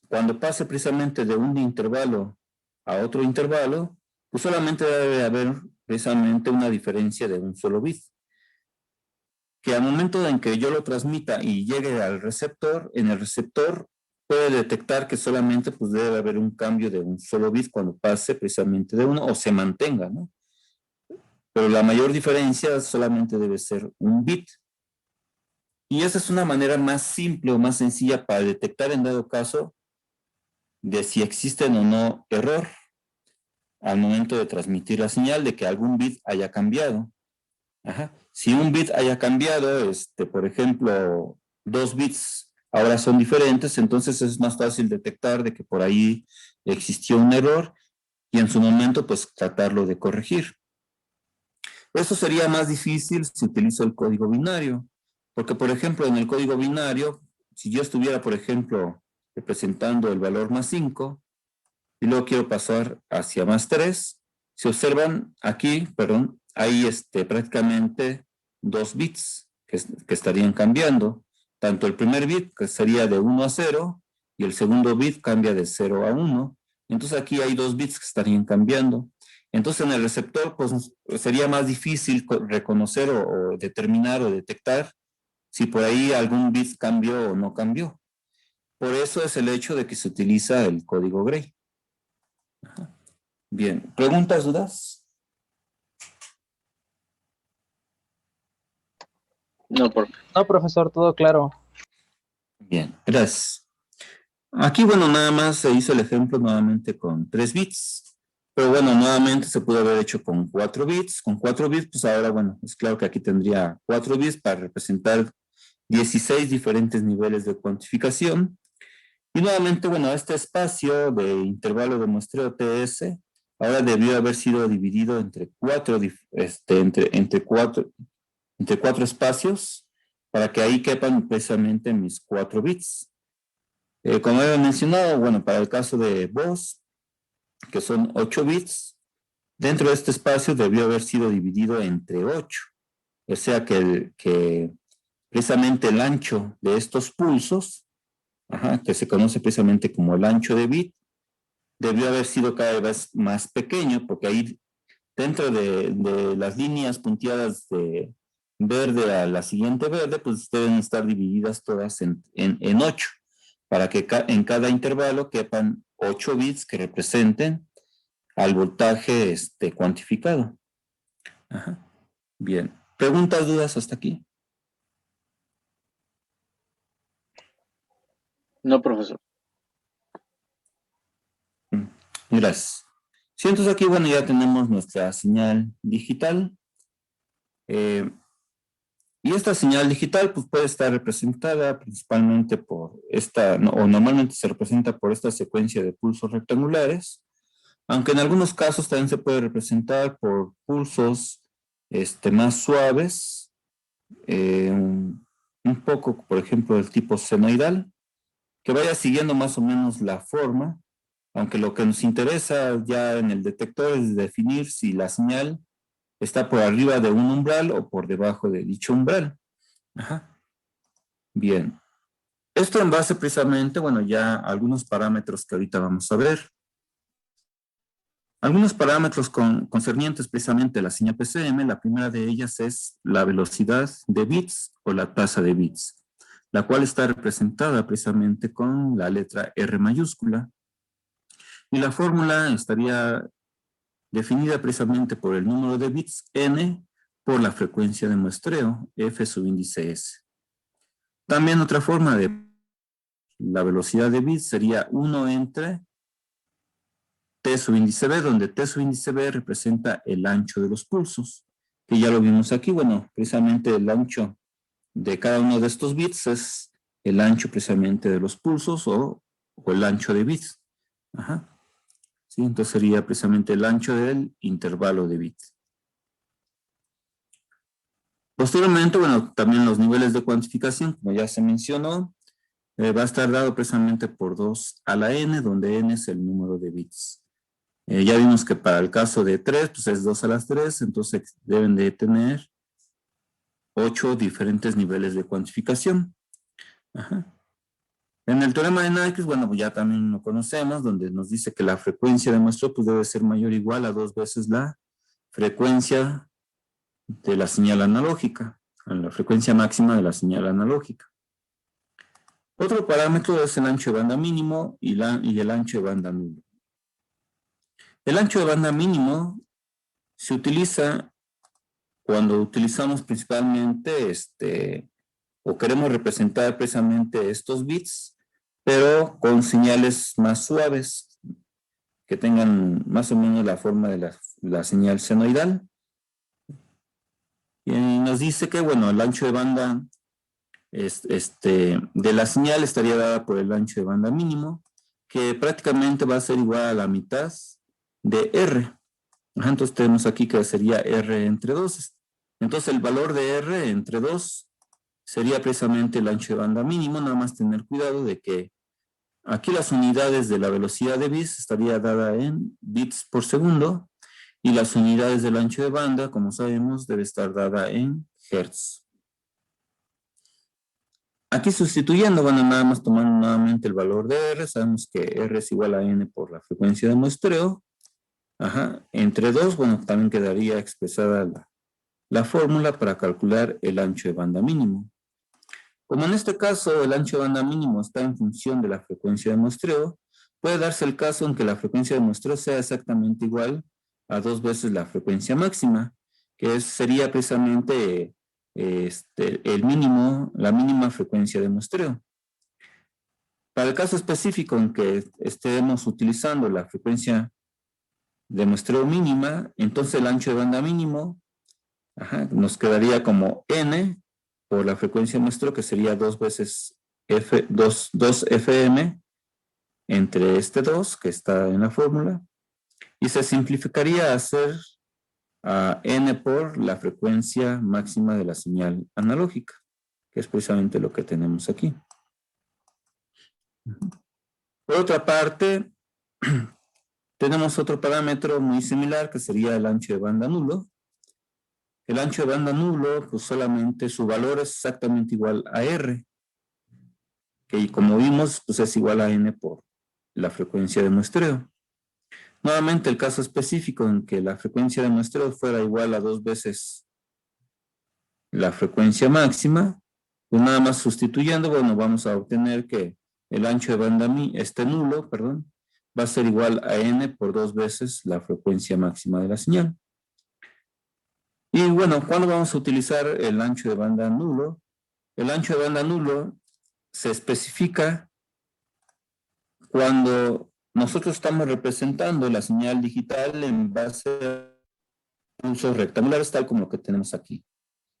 Speaker 2: cuando pase precisamente de un intervalo a otro intervalo, pues solamente debe haber precisamente una diferencia de un solo bit. Que al momento en que yo lo transmita y llegue al receptor, en el receptor puede detectar que solamente pues debe haber un cambio de un solo bit cuando pase precisamente de uno o se mantenga, ¿no? Pero la mayor diferencia solamente debe ser un bit. Y esa es una manera más simple o más sencilla para detectar en dado caso de si existen o no error al momento de transmitir la señal de que algún bit haya cambiado. Ajá. Si un bit haya cambiado, por ejemplo, 2 bits ahora son diferentes, entonces es más fácil detectar de que por ahí existió un error y en su momento pues tratarlo de corregir. Eso sería más difícil si utilizo el código binario, porque por ejemplo en el código binario, si yo estuviera por ejemplo representando el valor más 5 y luego quiero pasar hacia más 3, si observan aquí, perdón, hay prácticamente 2 bits que estarían cambiando. Tanto el primer bit, que sería de 1 a 0, y el segundo bit cambia de 0 a 1. Entonces aquí hay 2 bits que estarían cambiando. Entonces en el receptor pues sería más difícil reconocer o determinar o detectar si por ahí algún bit cambió o no cambió. Por eso es el hecho de que se utiliza el código Gray. Bien, ¿preguntas, dudas?
Speaker 5: No,
Speaker 6: No, profesor, todo claro.
Speaker 2: Bien, gracias. Aquí, bueno, nada más se hizo el ejemplo nuevamente con 3 bits, pero bueno, nuevamente se pudo haber hecho con 4 bits. Con 4 bits, pues ahora, bueno, es claro que aquí tendría 4 bits para representar 16 diferentes niveles de cuantificación. Y nuevamente, bueno, este espacio de intervalo de muestreo TS ahora debió haber sido dividido entre 4 espacios para que ahí quepan precisamente mis 4 bits. Como había mencionado, bueno, para el caso de voz, que son 8 bits, dentro de este espacio debió haber sido dividido entre 8. O sea que precisamente el ancho de estos pulsos, que se conoce precisamente como el ancho de bit, debió haber sido cada vez más pequeño, porque ahí dentro de las líneas punteadas de verde a la siguiente verde, pues deben estar divididas todas en 8, para que en cada intervalo quepan 8 bits que representen al voltaje cuantificado. Ajá. Bien. ¿Preguntas, dudas hasta aquí?
Speaker 5: no, profesor.
Speaker 2: Gracias. Sí, entonces aquí, bueno, ya tenemos nuestra señal digital. Y esta señal digital pues, puede estar representada principalmente por o normalmente se representa por esta secuencia de pulsos rectangulares, aunque en algunos casos también se puede representar por pulsos más suaves, un poco, por ejemplo, del tipo senoidal, que vaya siguiendo más o menos la forma aunque lo que nos interesa ya en el detector es definir si la señal está por arriba de un umbral o por debajo de dicho umbral. Ajá. Bien. Esto en base precisamente, bueno, ya a algunos parámetros que ahorita vamos a ver. Algunos parámetros concernientes precisamente a la señal PCM, la primera de ellas es la velocidad de bits o la tasa de bits, la cual está representada precisamente con la letra R mayúscula. Y la fórmula estaría definida precisamente por el número de bits n por la frecuencia de muestreo f sub índice s. También otra forma de la velocidad de bits sería 1 entre t sub índice b, donde t sub índice b representa el ancho de los pulsos, que ya lo vimos aquí. Bueno, precisamente el ancho de cada uno de estos bits es el ancho precisamente de los pulsos o el ancho de bits. Ajá. ¿Sí? Entonces sería precisamente el ancho del intervalo de bits. Posteriormente, bueno, también los niveles de cuantificación, como ya se mencionó, va a estar dado precisamente por 2 a la n, donde n es el número de bits. Ya vimos que para el caso de 3, pues es 2 a las 3, entonces deben de tener 8 diferentes niveles de cuantificación. Ajá. En el teorema de Nyquist, bueno, pues ya también lo conocemos, donde nos dice que la frecuencia de muestreo pues debe ser mayor o igual a 2 veces la frecuencia de la señal analógica, a la frecuencia máxima de la señal analógica. Otro parámetro es el ancho de banda mínimo y el ancho de banda nulo. El ancho de banda mínimo se utiliza cuando utilizamos principalmente o queremos representar precisamente estos bits, pero con señales más suaves, que tengan más o menos la forma de la señal senoidal. Y nos dice que, bueno, el ancho de banda de la señal estaría dada por el ancho de banda mínimo, que prácticamente va a ser igual a la mitad de R. Ajá, entonces tenemos aquí que sería R entre 2. Entonces el valor de R entre 2 sería precisamente el ancho de banda mínimo. Nada más tener cuidado de que aquí las unidades de la velocidad de bits estaría dada en bits por segundo y las unidades del ancho de banda, como sabemos, debe estar dada en hertz. Aquí sustituyendo, bueno, nada más tomando nuevamente el valor de R, sabemos que R es igual a N por la frecuencia de muestreo. Ajá, entre 2, bueno, también quedaría expresada la fórmula para calcular el ancho de banda mínimo. Como en este caso el ancho de banda mínimo está en función de la frecuencia de muestreo, puede darse el caso en que la frecuencia de muestreo sea exactamente igual a 2 veces la frecuencia máxima, que sería precisamente el mínimo, la mínima frecuencia de muestreo. Para el caso específico en que estemos utilizando la frecuencia de muestreo mínima, entonces el ancho de banda mínimo nos quedaría como n por la frecuencia de muestreo, que sería 2 veces 2 FM entre 2 que está en la fórmula, y se simplificaría a hacer n por la frecuencia máxima de la señal analógica, que es precisamente lo que tenemos aquí. Por otra parte, tenemos otro parámetro muy similar que sería el ancho de banda nulo. El ancho de banda nulo, pues solamente su valor es exactamente igual a R, que como vimos, pues es igual a N por la frecuencia de muestreo. Nuevamente, el caso específico en que la frecuencia de muestreo fuera igual a 2 veces la frecuencia máxima, pues nada más sustituyendo, bueno, vamos a obtener que el ancho de banda nulo, perdón, va a ser igual a N por 2 veces la frecuencia máxima de la señal. Y bueno, ¿cuándo vamos a utilizar el ancho de banda nulo? El ancho de banda nulo se especifica cuando nosotros estamos representando la señal digital en base a pulsos rectangulares, tal como lo que tenemos aquí.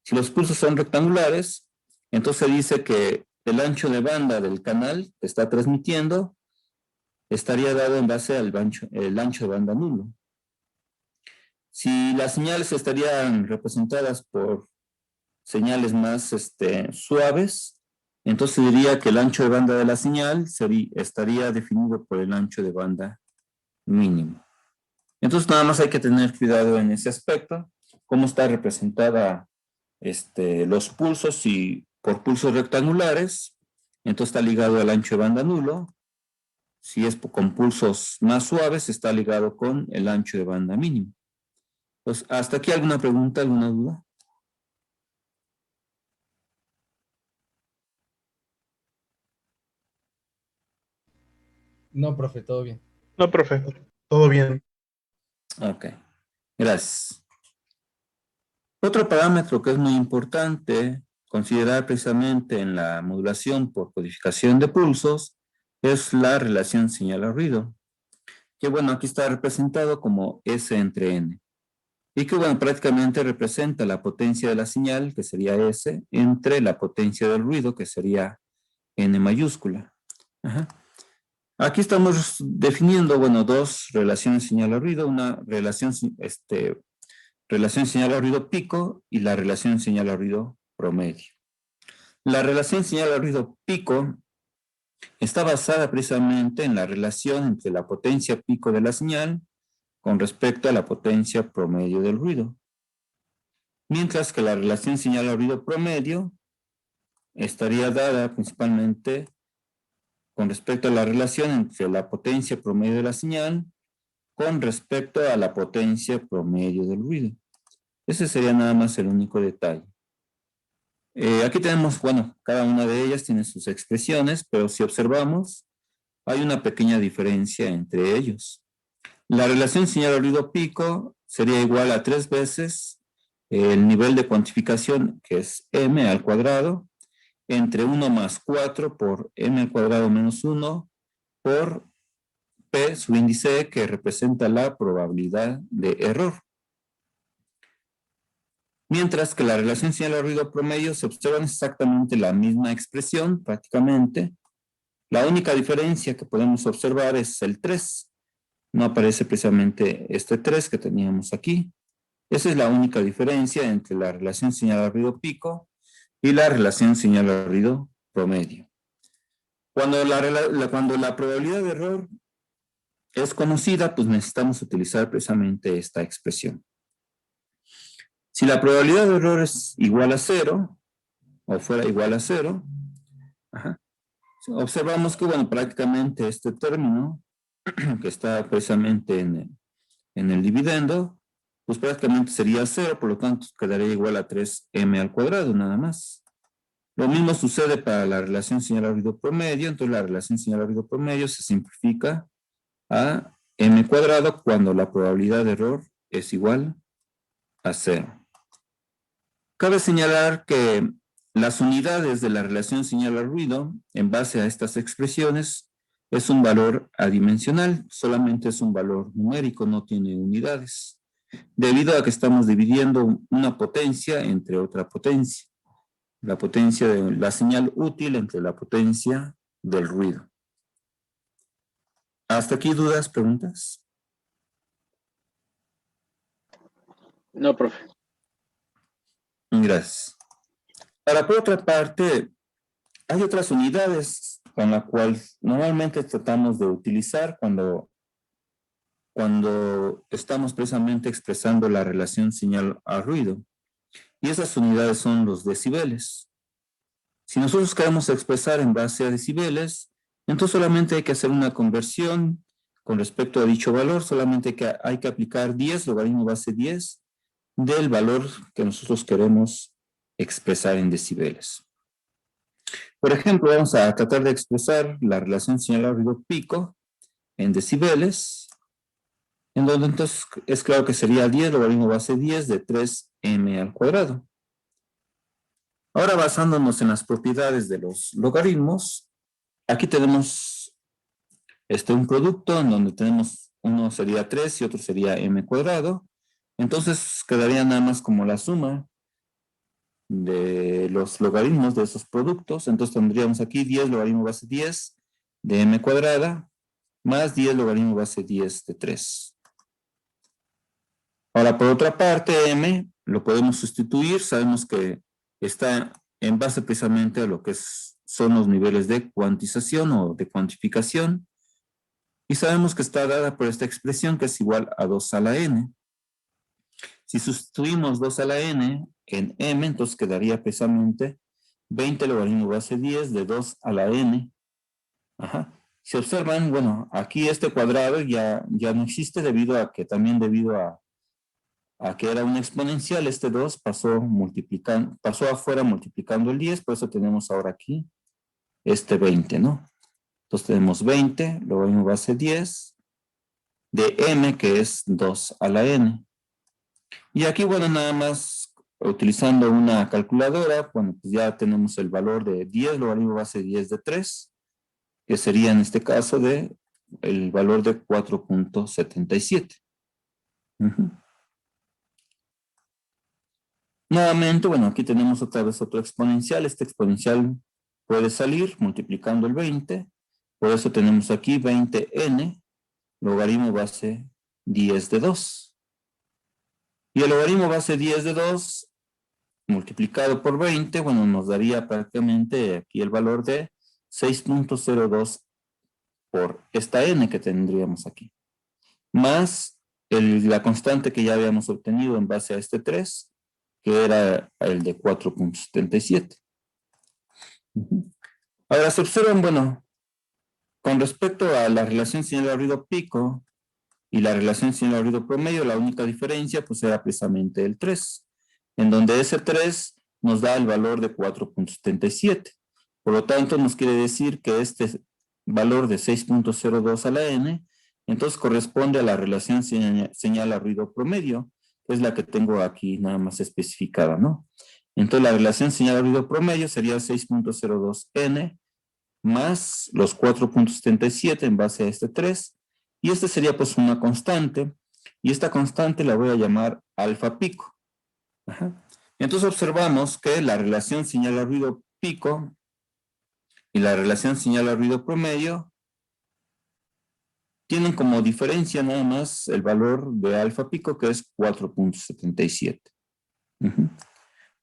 Speaker 2: Si los pulsos son rectangulares, entonces dice que el ancho de banda del canal que está transmitiendo estaría dado en base al ancho de banda nulo. Si las señales estarían representadas por señales más suaves, entonces diría que el ancho de banda de la señal estaría definido por el ancho de banda mínimo. Entonces nada más hay que tener cuidado en ese aspecto, cómo está representada los pulsos, y por pulsos rectangulares, entonces está ligado al ancho de banda nulo. Si es con pulsos más suaves, está ligado con el ancho de banda mínimo. Entonces, ¿hasta aquí alguna pregunta, alguna duda?
Speaker 1: No, profe, todo bien.
Speaker 8: No, profe, todo bien.
Speaker 2: Ok, gracias. Otro parámetro que es muy importante considerar precisamente en la modulación por codificación de pulsos es la relación señal-ruido, que bueno, aquí está representado como S entre N. Y que bueno, prácticamente representa la potencia de la señal, que sería S, entre la potencia del ruido, que sería N mayúscula. Ajá. Aquí estamos definiendo, bueno, dos relaciones señal-ruido, una relación señal-ruido pico y la relación señal-ruido promedio. La relación señal-ruido pico está basada precisamente en la relación entre la potencia pico de la señal con respecto a la potencia promedio del ruido. Mientras que la relación señal-ruido promedio estaría dada principalmente con respecto a la relación entre la potencia promedio de la señal con respecto a la potencia promedio del ruido. Ese sería nada más el único detalle. Aquí tenemos, bueno, cada una de ellas tiene sus expresiones, pero si observamos, hay una pequeña diferencia entre ellos. La relación señal-ruido pico sería igual a 3 veces el nivel de cuantificación, que es m al cuadrado, entre 1 más 4 por m al cuadrado menos 1 por p, su índice, que representa la probabilidad de error. Mientras que la relación señal-ruido promedio se observa exactamente la misma expresión, prácticamente. La única diferencia que podemos observar es el 3. No aparece precisamente este 3 que teníamos aquí. Esa es la única diferencia entre la relación señal-ruido pico y la relación señal-ruido promedio. Cuando la probabilidad de error es conocida, pues necesitamos utilizar precisamente esta expresión. Si la probabilidad de error es igual a 0, o fuera igual a 0, observamos que, bueno, prácticamente este término, que está precisamente en el dividendo, pues prácticamente sería 0, por lo tanto quedaría igual a 3m al cuadrado, nada más. Lo mismo sucede para la relación señal-ruido promedio, entonces la relación señal-ruido promedio se simplifica a m cuadrado cuando la probabilidad de error es igual a 0. Cabe señalar que las unidades de la relación señal-ruido, en base a estas expresiones, es un valor adimensional, solamente es un valor numérico, no tiene unidades, debido a que estamos dividiendo una potencia entre otra potencia, la potencia de la señal útil entre la potencia del ruido. ¿Hasta aquí dudas, preguntas?
Speaker 5: No, profe.
Speaker 2: Gracias. Ahora, por otra parte, hay otras unidades con las cuales normalmente tratamos de utilizar cuando estamos precisamente expresando la relación señal a ruido. Y esas unidades son los decibeles. Si nosotros queremos expresar en base a decibeles, entonces solamente hay que hacer una conversión con respecto a dicho valor, solamente hay que aplicar 10, logaritmo base 10, del valor que nosotros queremos expresar en decibeles. Por ejemplo, vamos a tratar de expresar la relación señal-ruido pico en decibeles, en donde entonces es claro que sería 10 logaritmo base 10 de 3m al cuadrado. Ahora, basándonos en las propiedades de los logaritmos, aquí tenemos un producto en donde tenemos uno sería 3 y otro sería m cuadrado. Entonces quedaría nada más como la suma de los logaritmos de esos productos. Entonces tendríamos aquí 10 logaritmo base 10 de m cuadrada más 10 logaritmo base 10 de 3. Ahora, por otra parte, m lo podemos sustituir. Sabemos que está en base precisamente a lo que son los niveles de cuantización o de cuantificación. Y sabemos que está dada por esta expresión que es igual a 2 a la n. Si sustituimos 2 a la n en m, entonces quedaría precisamente 20 logaritmo base 10 de 2 a la n. Ajá. Si observan, bueno, aquí este cuadrado ya no existe debido a que también debido a que era una exponencial, este 2 pasó afuera multiplicando el 10, por eso tenemos ahora aquí este 20, ¿no? Entonces tenemos 20, logaritmo base 10 de m, que es 2 a la n. Y aquí, bueno, nada más utilizando una calculadora, bueno, pues ya tenemos el valor de 10, logaritmo base 10 de 3, que sería en este caso el valor de 4.77. Nuevamente, bueno, aquí tenemos otra vez otro exponencial. Este exponencial puede salir multiplicando el 20. Por eso tenemos aquí 20n, logaritmo base 10 de 2. Y el logaritmo base 10 de 2 multiplicado por 20, bueno, nos daría prácticamente aquí el valor de 6.02 por esta n que tendríamos aquí. Más la constante que ya habíamos obtenido en base a este 3, que era el de 4.77. Ahora se observan, bueno, con respecto a la relación señal-ruido pico y la relación señal-ruido promedio, la única diferencia pues era precisamente el 3, en donde ese 3 nos da el valor de 4.77. Por lo tanto, nos quiere decir que este valor de 6.02 a la n, entonces corresponde a la relación señal-ruido promedio, que es la que tengo aquí nada más especificada, ¿no? Entonces la relación señal-ruido promedio sería 6.02n más los 4.77 en base a este 3, y este sería pues una constante, y esta constante la voy a llamar alfa pico. Ajá. Entonces observamos que la relación señal-ruido pico y la relación señal-ruido promedio tienen como diferencia nada más el valor de alfa pico, que es 4.77.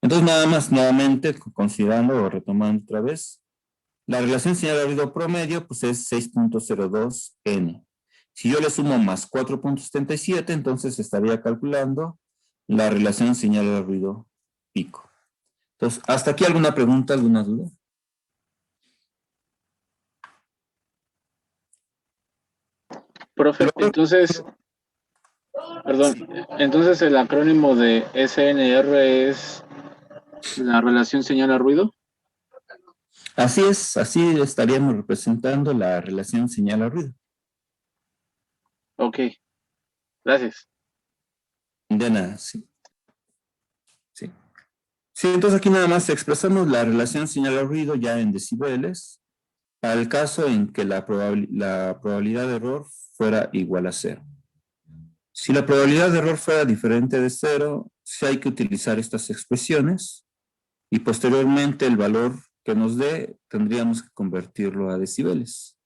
Speaker 2: Entonces nada más, nuevamente, considerando o retomando otra vez, la relación señal-ruido promedio pues es 6.02n. Si yo le sumo más 4.77, entonces estaría calculando la relación señal-ruido pico. Entonces, ¿hasta aquí alguna pregunta, alguna duda?
Speaker 5: Profe, entonces, perdón, entonces el acrónimo de SNR es la relación señal a ruido.
Speaker 2: Así es, así estaríamos representando la relación señal a ruido.
Speaker 5: Ok, gracias.
Speaker 2: De nada, sí. Sí. Sí, entonces aquí nada más expresamos la relación señal a ruido ya en decibeles, para el caso en que la probabilidad de error fuera igual a 0. Si la probabilidad de error fuera diferente de 0, sí hay que utilizar estas expresiones y posteriormente el valor que nos dé tendríamos que convertirlo a decibeles.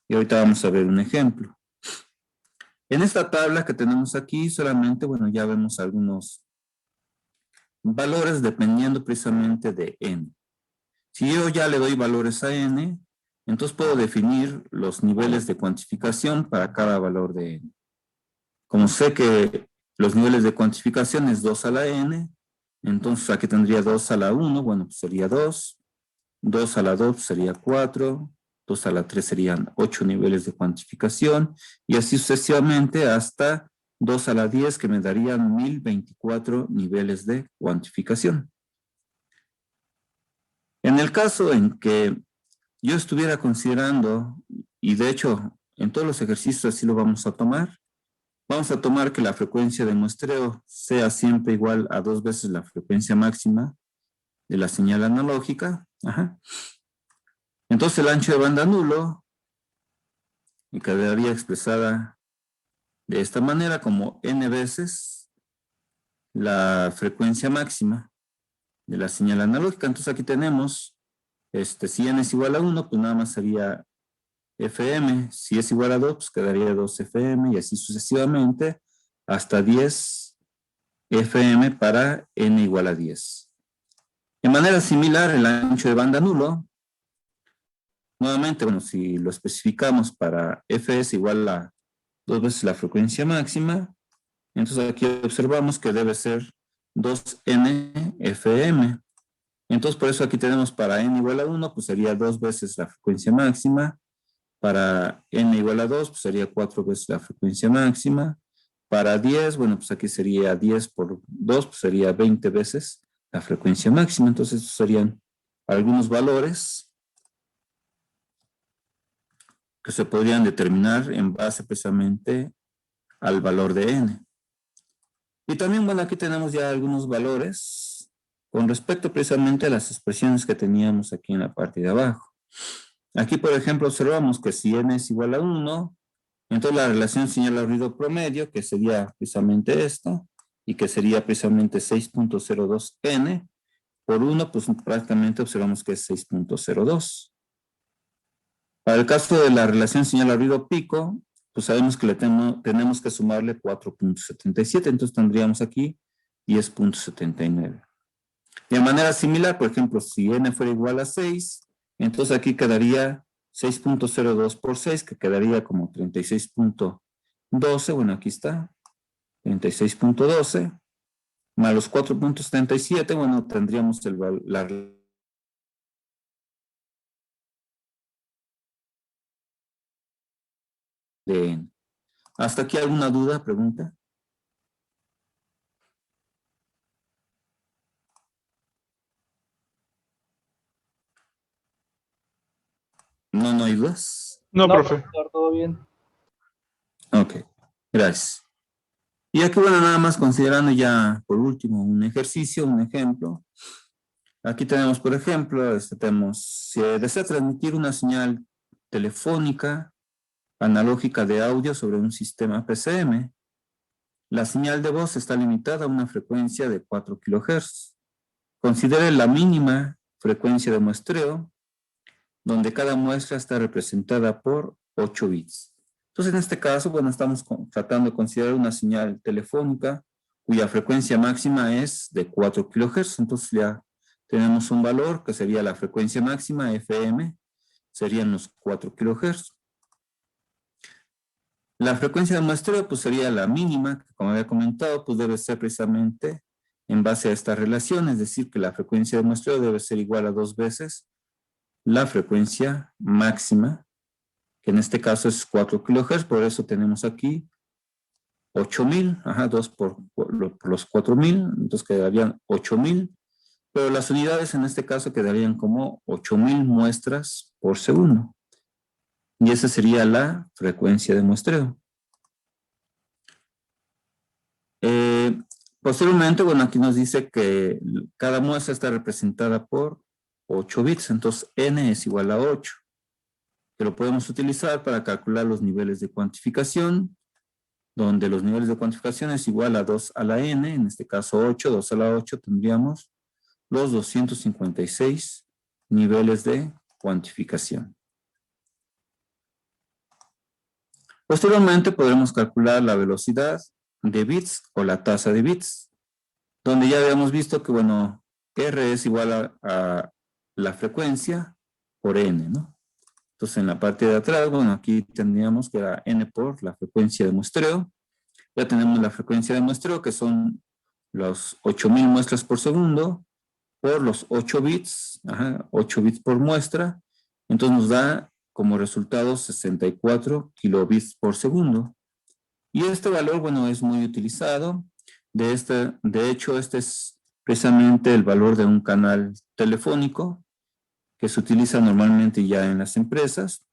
Speaker 2: Y ahorita vamos a ver un ejemplo. En esta tabla que tenemos aquí solamente, bueno, ya vemos algunos valores dependiendo precisamente de n. Si yo ya le doy valores a n, entonces puedo definir los niveles de cuantificación para cada valor de n. Como sé que los niveles de cuantificación es 2 a la n, entonces aquí tendría 2 a la 1, bueno, pues sería 2, 2 a la 2 sería 4, 2 a la 3 serían 8 niveles de cuantificación, y así sucesivamente hasta 2 a la 10, que me darían 1024 niveles de cuantificación. En el caso en que yo estuviera considerando, y de hecho en todos los ejercicios así lo vamos a tomar que la frecuencia de muestreo sea siempre igual a 2 veces la frecuencia máxima de la señal analógica. Ajá. Entonces el ancho de banda nulo quedaría expresada de esta manera como n veces la frecuencia máxima de la señal analógica. Entonces aquí tenemos, si n es igual a 1, pues nada más sería FM. Si es igual a 2, pues quedaría 2 FM y así sucesivamente hasta 10 FM para n igual a 10. De manera similar, el ancho de banda nulo Nuevamente, bueno, si lo especificamos para Fs igual a 2 veces la frecuencia máxima, entonces aquí observamos que debe ser 2n Fm. Entonces, por eso aquí tenemos para n igual a 1, pues sería 2 veces la frecuencia máxima. Para n igual a 2, pues sería 4 veces la frecuencia máxima. Para 10, bueno, pues aquí sería 10 por 2, pues sería 20 veces la frecuencia máxima. Entonces, estos serían algunos valores que se podrían determinar en base precisamente al valor de n. Y también, bueno, aquí tenemos ya algunos valores con respecto precisamente a las expresiones que teníamos aquí en la parte de abajo. Aquí, por ejemplo, observamos que si n es igual a 1, entonces la relación señal-ruido promedio, que sería precisamente esta, y que sería precisamente 6.02 n, por 1, pues prácticamente observamos que es 6.02. Para el caso de la relación señal-ruido pico, pues sabemos que tenemos que sumarle 4.77, entonces tendríamos aquí 10.79. De manera similar, por ejemplo, si n fuera igual a 6, entonces aquí quedaría 6.02 por 6, que quedaría como 36.12, bueno, aquí está, 36.12, más los 4.77, bueno, tendríamos la de n. ¿Hasta aquí alguna duda, pregunta? No hay dudas.
Speaker 8: No,
Speaker 6: No,
Speaker 8: profe.
Speaker 6: profesor, todo bien.
Speaker 2: Ok, gracias. Y aquí, bueno, nada más considerando ya por último un ejercicio, un ejemplo. Aquí tenemos, por ejemplo, si desea transmitir una señal telefónica analógica de audio sobre un sistema PCM, la señal de voz está limitada a una frecuencia de 4 kHz. Considere la mínima frecuencia de muestreo, donde cada muestra está representada por 8 bits. Entonces, en este caso, bueno, estamos tratando de considerar una señal telefónica cuya frecuencia máxima es de 4 kHz. Entonces, ya tenemos un valor que sería la frecuencia máxima, FM, serían los 4 kHz. La frecuencia de muestreo, pues sería la mínima, que como había comentado, pues debe ser precisamente en base a esta relación, es decir, que la frecuencia de muestreo debe ser igual a 2 veces la frecuencia máxima, que en este caso es 4 kHz, por eso tenemos aquí 8000, 2 por los 4000, entonces quedarían 8000, pero las unidades en este caso quedarían como 8000 muestras por segundo. Y esa sería la frecuencia de muestreo. Posteriormente, bueno, aquí nos dice que cada muestra está representada por 8 bits, entonces n es igual a 8, que lo podemos utilizar para calcular los niveles de cuantificación, donde los niveles de cuantificación es igual a 2 a la n, en este caso 8, 2 a la 8, tendríamos los 256 niveles de cuantificación. Posteriormente podremos calcular la velocidad de bits o la tasa de bits, donde ya habíamos visto que, bueno, R es igual a la frecuencia por N, ¿no? Entonces, en la parte de atrás, bueno, aquí tendríamos que era N por la frecuencia de muestreo. Ya tenemos la frecuencia de muestreo, que son los 8000 muestras por segundo, por los 8 bits, 8 bits por muestra. Entonces nos da como resultado 64 kilobits por segundo. Y este valor, bueno, es muy utilizado. De hecho, este es precisamente el valor de un canal telefónico que se utiliza normalmente ya en las empresas.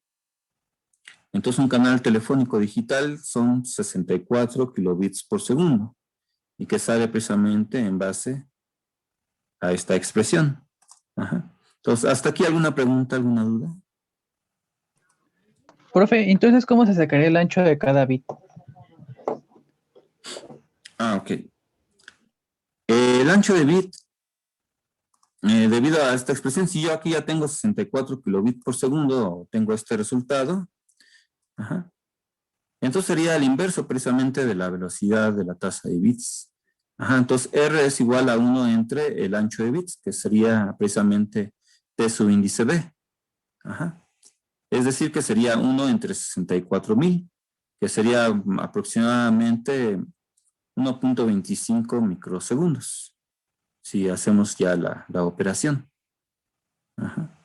Speaker 2: Entonces, un canal telefónico digital son 64 kilobits por segundo y que sale precisamente en base a esta expresión. Entonces, ¿hasta aquí alguna pregunta, alguna duda?
Speaker 6: Profe, entonces, ¿cómo se sacaría el ancho de cada bit?
Speaker 2: Ok. El ancho de bit, debido a esta expresión, si yo aquí ya tengo 64 kilobits por segundo, tengo este resultado, entonces sería el inverso precisamente de la velocidad de la tasa de bits. Entonces R es igual a 1 entre el ancho de bits, que sería precisamente T sub índice B. Es decir, que sería 1 entre 64,000, que sería aproximadamente 1.25 microsegundos, si hacemos ya la operación. Ajá.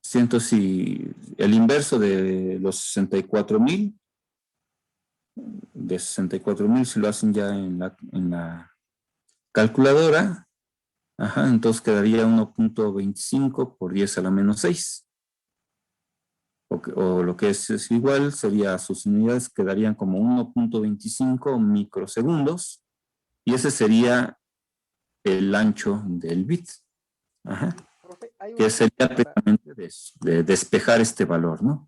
Speaker 2: Siento si el inverso de los 64,000, de 64,000 si lo hacen ya en la calculadora, ajá, entonces quedaría 1.25 por 10 a la menos 6. O lo que es igual, sería sus unidades quedarían como 1.25 microsegundos, y ese sería el ancho del bit. Ajá.
Speaker 7: Profe, hay
Speaker 2: Que
Speaker 7: una
Speaker 2: sería
Speaker 7: para-
Speaker 2: precisamente de despejar este valor, ¿no?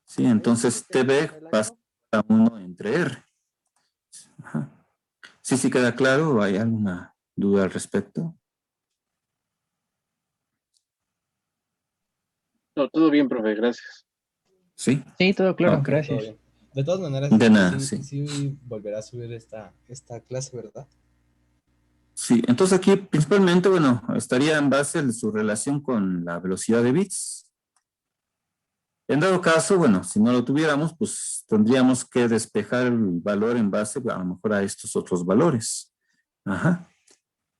Speaker 2: Sí, entonces
Speaker 7: ¿hay un límite
Speaker 2: TB
Speaker 7: para el
Speaker 2: pasa
Speaker 7: ancho?
Speaker 2: a 1 entre R. Ajá. Sí queda claro, ¿o hay alguna duda al respecto?
Speaker 5: No, todo bien, profe, gracias.
Speaker 2: Sí,
Speaker 6: Sí, todo claro,
Speaker 2: Ok.
Speaker 1: Todo
Speaker 6: gracias.
Speaker 1: bien. De todas maneras,
Speaker 2: de nada,
Speaker 1: sí,
Speaker 2: sí.
Speaker 1: sí volverá a subir esta clase, ¿verdad?
Speaker 2: Sí, entonces aquí principalmente, bueno, estaría en base de su relación con la velocidad de bits. En dado caso, bueno, si no lo tuviéramos, pues tendríamos que despejar el valor en base a lo mejor a estos otros valores. Ajá.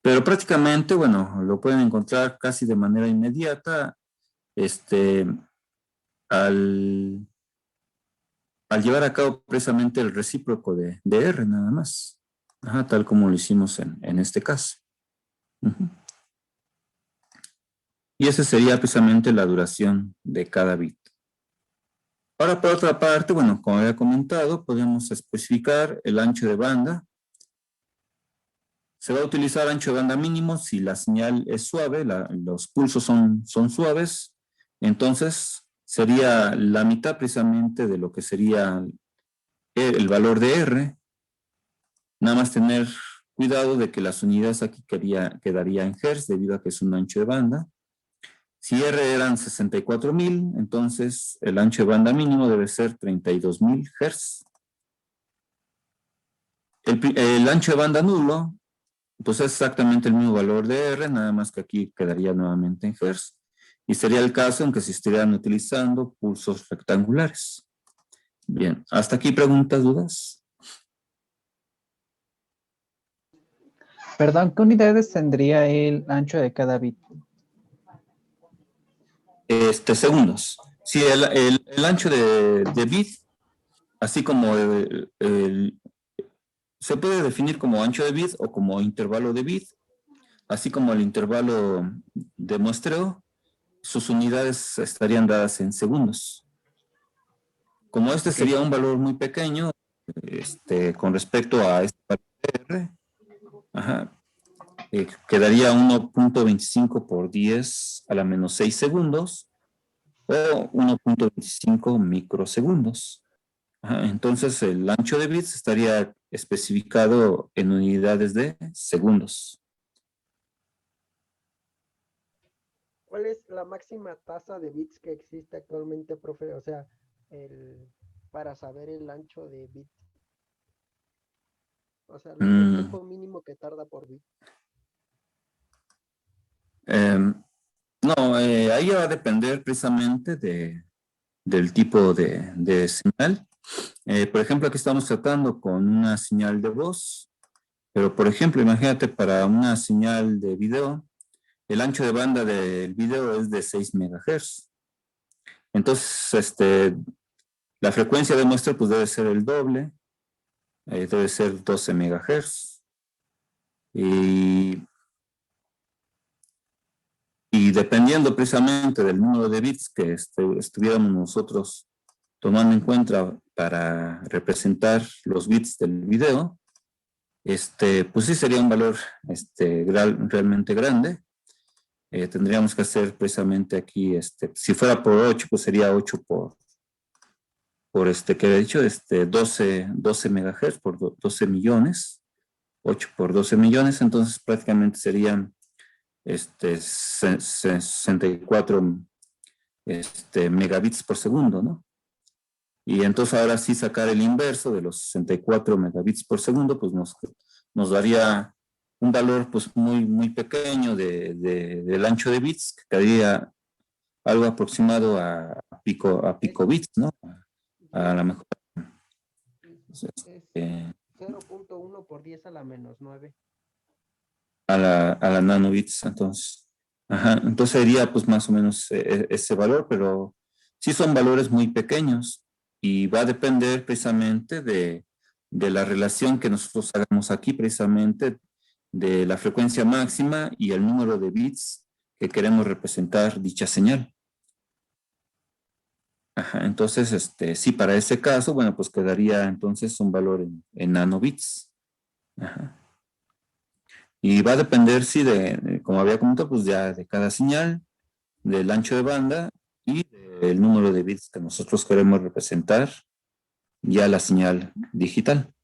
Speaker 2: Pero prácticamente, bueno, lo pueden encontrar casi de manera inmediata, al llevar a cabo precisamente el recíproco de R nada más. Ajá, tal como lo hicimos en este caso. Ujú. Y esa sería precisamente la duración de cada bit. Ahora, por otra parte, bueno, como había comentado, podemos especificar el ancho de banda. Se va a utilizar ancho de banda mínimo si la señal es suave, los pulsos son suaves. Entonces, sería la mitad precisamente de lo que sería el valor de R. Nada más tener cuidado de que las unidades aquí quedaría en Hz debido a que es un ancho de banda. Si R eran 64,000, entonces el ancho de banda mínimo debe ser 32,000 Hz. El ancho de banda nulo, pues es exactamente el mismo valor de R, nada más que aquí quedaría nuevamente en Hz. Y sería el caso en que se estuvieran utilizando pulsos rectangulares. Bien, ¿hasta aquí preguntas, dudas?
Speaker 6: Perdón, ¿qué unidades tendría el ancho de cada bit?
Speaker 2: Segundos. Si el ancho de bit, así como se puede definir como ancho de bit o como intervalo de bit, así como el intervalo de muestreo, sus unidades estarían dadas en segundos. Como este sería un valor muy pequeño, con respecto a este valor de R, ajá, quedaría 1.25 por 10 a la menos 6 segundos o 1.25 microsegundos. Ajá, entonces el ancho de bits estaría especificado en unidades de segundos.
Speaker 7: ¿Cuál es la máxima tasa de bits que existe actualmente, profe? O sea, para saber el ancho de bit. O sea, el tiempo mínimo que tarda por bit.
Speaker 2: No, ahí va a depender precisamente del tipo de señal. Por ejemplo, aquí estamos tratando con una señal de voz, pero por ejemplo, imagínate para una señal de video, el ancho de banda del video es de 6 MHz. Entonces, la frecuencia de muestra pues debe ser el doble, debe ser 12 MHz. Y dependiendo precisamente del número de bits que estuviéramos nosotros tomando en cuenta para representar los bits del video, pues sí sería un valor realmente grande. Tendríamos que hacer precisamente aquí, si fuera por 8, pues sería 8 por que he dicho, 12 megahertz por 12 millones, 8 por 12 millones, entonces prácticamente serían 64 megabits por segundo, ¿no? Y entonces ahora sí sacar el inverso de los 64 megabits por segundo, pues nos daría un valor pues muy pequeño del ancho de bits, que quedaría algo aproximado a pico bits, ¿no? A lo mejor.
Speaker 7: Es 0.1 por 10 a la menos 9.
Speaker 2: A la nanobits, entonces. Ajá, entonces sería pues más o menos ese valor, pero sí son valores muy pequeños y va a depender precisamente de la relación que nosotros hagamos aquí, precisamente de la frecuencia máxima y el número de bits que queremos representar dicha señal. Ajá, entonces, sí, para ese caso, bueno, pues quedaría entonces un valor en nanobits. Ajá. Y va a depender, sí, como había comentado, pues ya de cada señal, del ancho de banda y del número de bits que nosotros queremos representar ya la señal digital.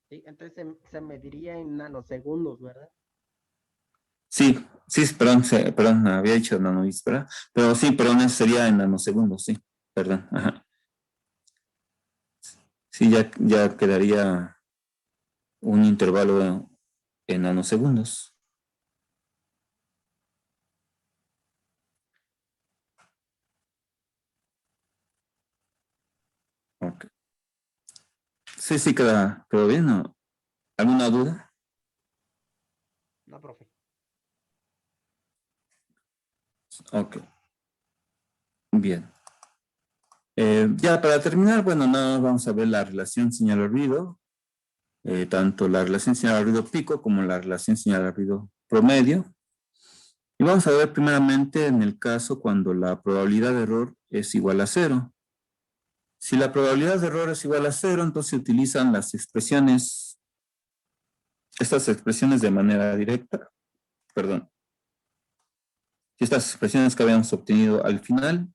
Speaker 7: Sí, entonces se mediría en nanosegundos, ¿verdad?
Speaker 2: Sí, perdón, había dicho nanobits, ¿verdad? Pero sí, perdón, eso sería en nanosegundos, sí, perdón, ajá. Sí, ya quedaría un intervalo en nanosegundos. Ok. Sí, quedó bien, ¿no? ¿Alguna duda?
Speaker 7: No, profe.
Speaker 2: Ok. Bien. Ya para terminar, bueno, nada más vamos a ver la relación señal-ruido, tanto la relación señal-ruido pico como la relación señal-ruido promedio. Y vamos a ver primeramente en el caso cuando la probabilidad de error es igual a 0. Si la probabilidad de error es igual a 0, entonces se utilizan estas expresiones de manera directa. Perdón. Estas expresiones que habíamos obtenido al final,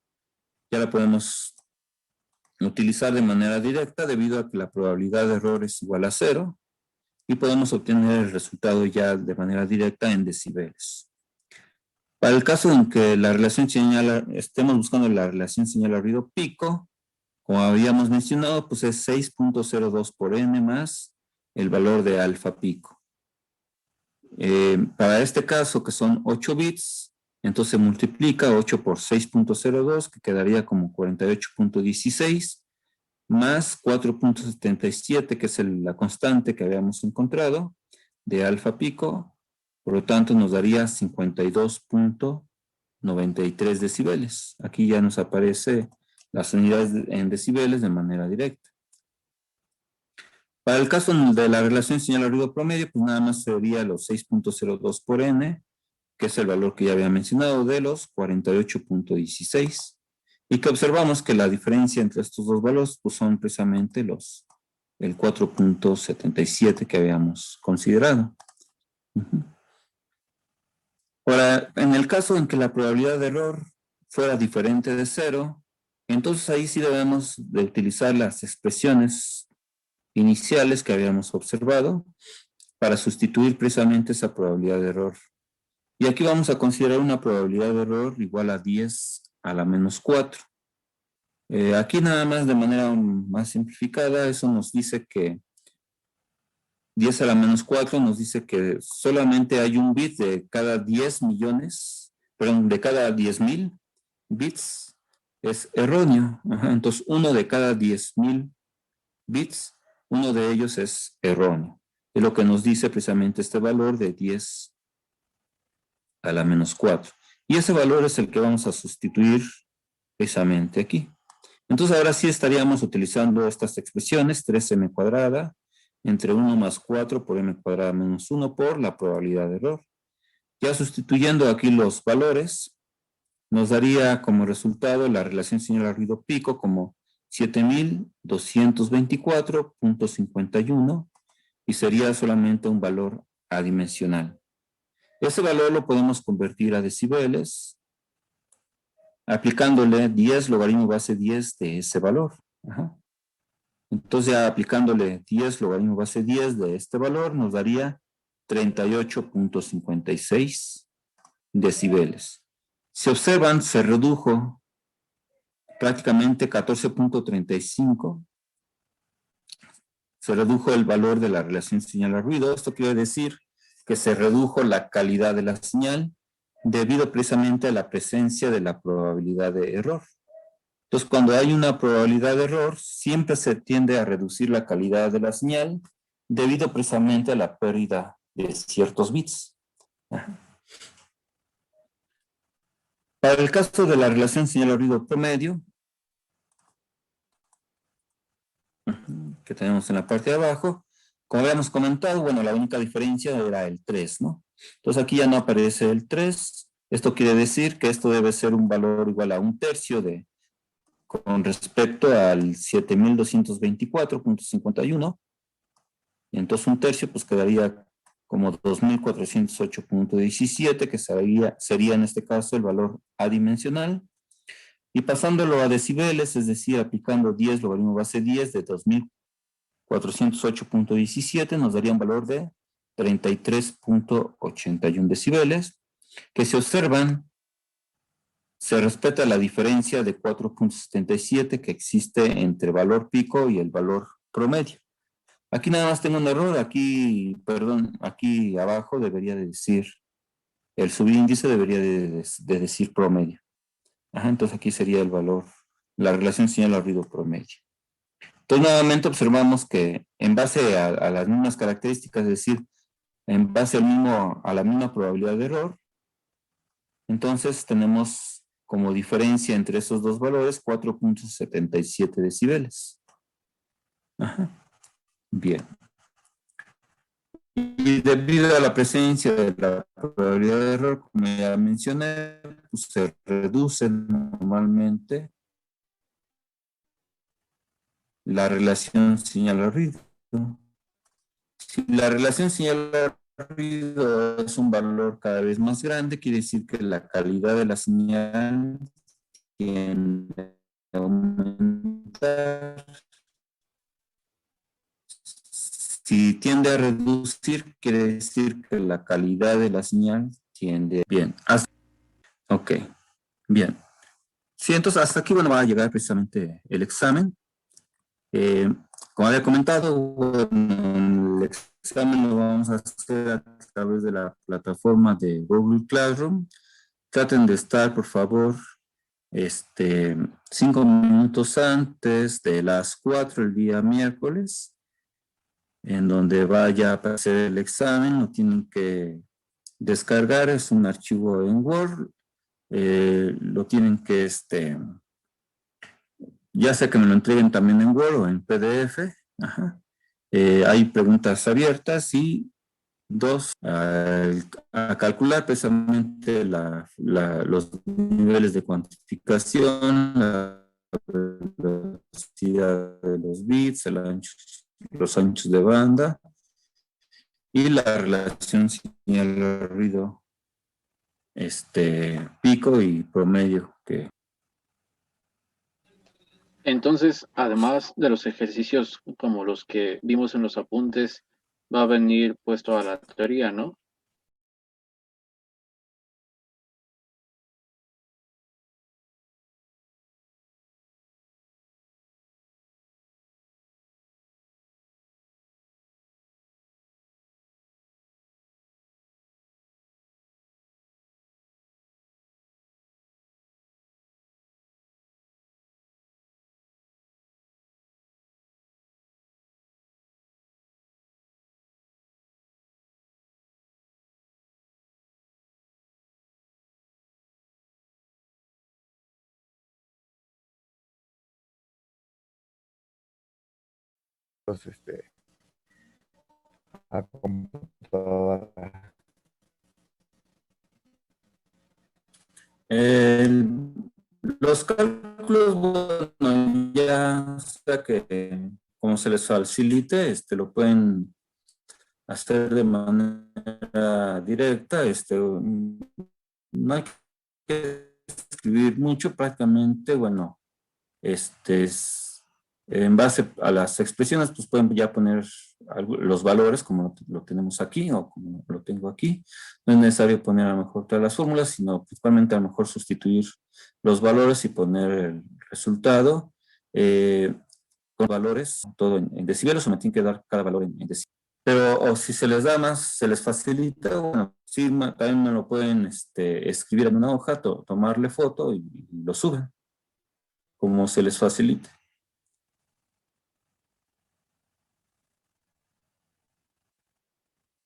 Speaker 2: ya la podemos utilizar de manera directa debido a que la probabilidad de error es igual a 0 y podemos obtener el resultado ya de manera directa en decibeles. Para el caso en que la relación estemos buscando la relación señal-ruido pico, como habíamos mencionado, pues es 6.02 por n más el valor de alfa pico. Para este caso, que son 8 bits, entonces se multiplica 8 por 6.02, que quedaría como 48.16, más 4.77, que es la constante que habíamos encontrado de alfa pico, por lo tanto nos daría 52.93 decibeles. Aquí ya nos aparece las unidades en decibeles de manera directa. Para el caso de la relación señal-ruido promedio, pues nada más sería los 6.02 por n, que es el valor que ya había mencionado de los 48.16. Y que observamos que la diferencia entre estos dos valores pues son precisamente el 4.77 que habíamos considerado. Ahora, en el caso en que la probabilidad de error fuera diferente de 0, entonces ahí sí debemos de utilizar las expresiones iniciales que habíamos observado para sustituir precisamente esa probabilidad de error. Y aquí vamos a considerar una probabilidad de error igual a 10 a la menos 4. Aquí nada más de manera más simplificada, eso nos dice que 10 a la menos 4 nos dice que solamente hay un bit de cada 10 millones, perdón, de cada 10,000 bits es erróneo. Ajá, entonces, uno de cada 10,000 bits, uno de ellos es erróneo. Es lo que nos dice precisamente este valor de 10 a la menos 4. Y ese valor es el que vamos a sustituir precisamente aquí. Entonces ahora sí estaríamos utilizando estas expresiones, 3m cuadrada, entre 1 más 4 por m cuadrada menos 1 por la probabilidad de error. Ya sustituyendo aquí los valores, nos daría como resultado la relación señal-ruido pico como 7224.51 y sería solamente un valor adimensional. Ese valor lo podemos convertir a decibeles aplicándole 10 logaritmo base 10 de ese valor. Ajá. Entonces ya aplicándole 10 logaritmo base 10 de este valor nos daría 38.56 decibeles. Si observan, se redujo prácticamente 14.35. Se redujo el valor de la relación señal-ruido. Esto quiere decir que se redujo la calidad de la señal debido precisamente a la presencia de la probabilidad de error. Entonces, cuando hay una probabilidad de error, siempre se tiende a reducir la calidad de la señal debido precisamente a la pérdida de ciertos bits. Para el caso de la relación señal-ruido promedio, que tenemos en la parte de abajo, como habíamos comentado, bueno, la única diferencia era el 3, ¿no? Entonces aquí ya no aparece el 3. Esto quiere decir que esto debe ser un valor igual a 1/3 con respecto al 7224.51. Y entonces 1/3 pues quedaría como 2408.17, que sería en este caso el valor adimensional. Y pasándolo a decibeles, es decir, aplicando 10 logaritmo base 10 de 2408.17, nos daría un valor de 33.81 decibeles, que si observan, se respeta la diferencia de 4.77 que existe entre valor pico y el valor promedio. Aquí nada más tengo un error, aquí abajo debería de decir, el subíndice debería de decir promedio. Entonces aquí sería el valor, la relación señal-ruido promedio. Entonces nuevamente observamos que en base a las mismas características, es decir, en base a la misma probabilidad de error, entonces tenemos como diferencia entre esos dos valores 4.77 decibeles. Bien. Y debido a la presencia de la probabilidad de error, como ya mencioné, pues se reduce normalmente la relación señal-ruido. Si la relación señal-ruido es un valor cada vez más grande, quiere decir que la calidad de la señal tiende a aumentar. Si tiende a reducir, quiere decir que la calidad de la señal tiende bien. Ok, bien. Sí, entonces hasta aquí, bueno, va a llegar precisamente el examen. Como había comentado, bueno, el examen lo vamos a hacer a través de la plataforma de Google Classroom. Traten de estar, por favor, 5 minutos antes de las 4 el día miércoles, en donde vaya a aparecer el examen. Lo tienen que descargar, es un archivo en Word. Lo tienen que, ya sea que me lo entreguen también en Word o en PDF. Hay preguntas abiertas y a calcular precisamente los niveles de cuantificación, la velocidad de los bits, los anchos de banda y la relación señal-ruido pico y promedio.
Speaker 5: Entonces, además de los ejercicios como los que vimos en los apuntes, va a venir puesto a la teoría, ¿no?
Speaker 9: A computadora.
Speaker 2: Los cálculos, bueno, ya sea que como se les facilite, lo pueden hacer de manera directa. No hay que escribir mucho, prácticamente, bueno, en base a las expresiones, pues pueden ya poner los valores como lo tenemos aquí o como lo tengo aquí. No es necesario poner a lo mejor todas las fórmulas, sino principalmente a lo mejor sustituir los valores y poner el resultado con valores, todo en decibeles, o me tienen que dar cada valor en decibeles. Pero o si se les da más, se les facilita, bueno, Sí, también me lo pueden escribir en una hoja, tomarle foto y lo suben, como se les facilite.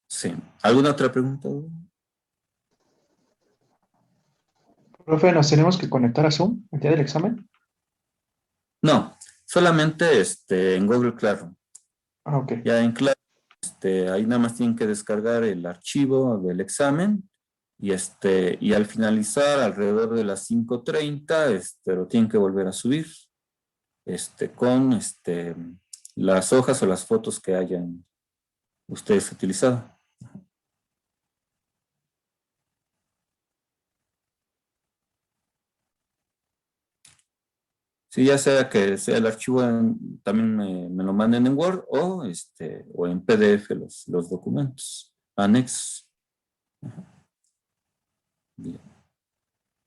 Speaker 2: Sí. ¿Alguna otra pregunta?
Speaker 8: Profe, ¿nos tenemos que conectar a Zoom el día del examen?
Speaker 2: No, solamente en Google Classroom.
Speaker 8: Ah, ok.
Speaker 2: Ya en Classroom, ahí nada más tienen que descargar el archivo del examen y al finalizar alrededor de las 5:30 lo tienen que volver a subir con las hojas o las fotos que hayan ustedes utilizado. Sí, ya sea que sea el archivo, también me lo manden en Word o en PDF los documentos anexos. Bien.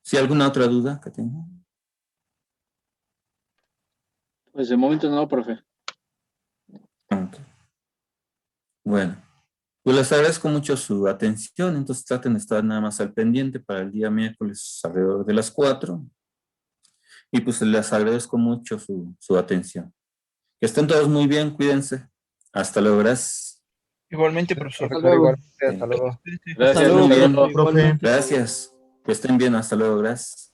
Speaker 2: ¿Sí, alguna otra duda que tengan?
Speaker 5: Pues de momento no, profe.
Speaker 2: Ok. Bueno, pues les agradezco mucho su atención, entonces traten de estar nada más al pendiente para el día miércoles alrededor de las 4. Y pues les agradezco mucho su atención. Que estén todos muy bien, cuídense. Hasta luego, gracias.
Speaker 9: Igualmente, profesor.
Speaker 7: Hasta luego.
Speaker 9: Hasta luego.
Speaker 5: Gracias,
Speaker 2: Muy
Speaker 5: hasta
Speaker 2: bien.
Speaker 5: luego.
Speaker 8: Profe.
Speaker 2: Gracias. Que estén bien, hasta luego, gracias.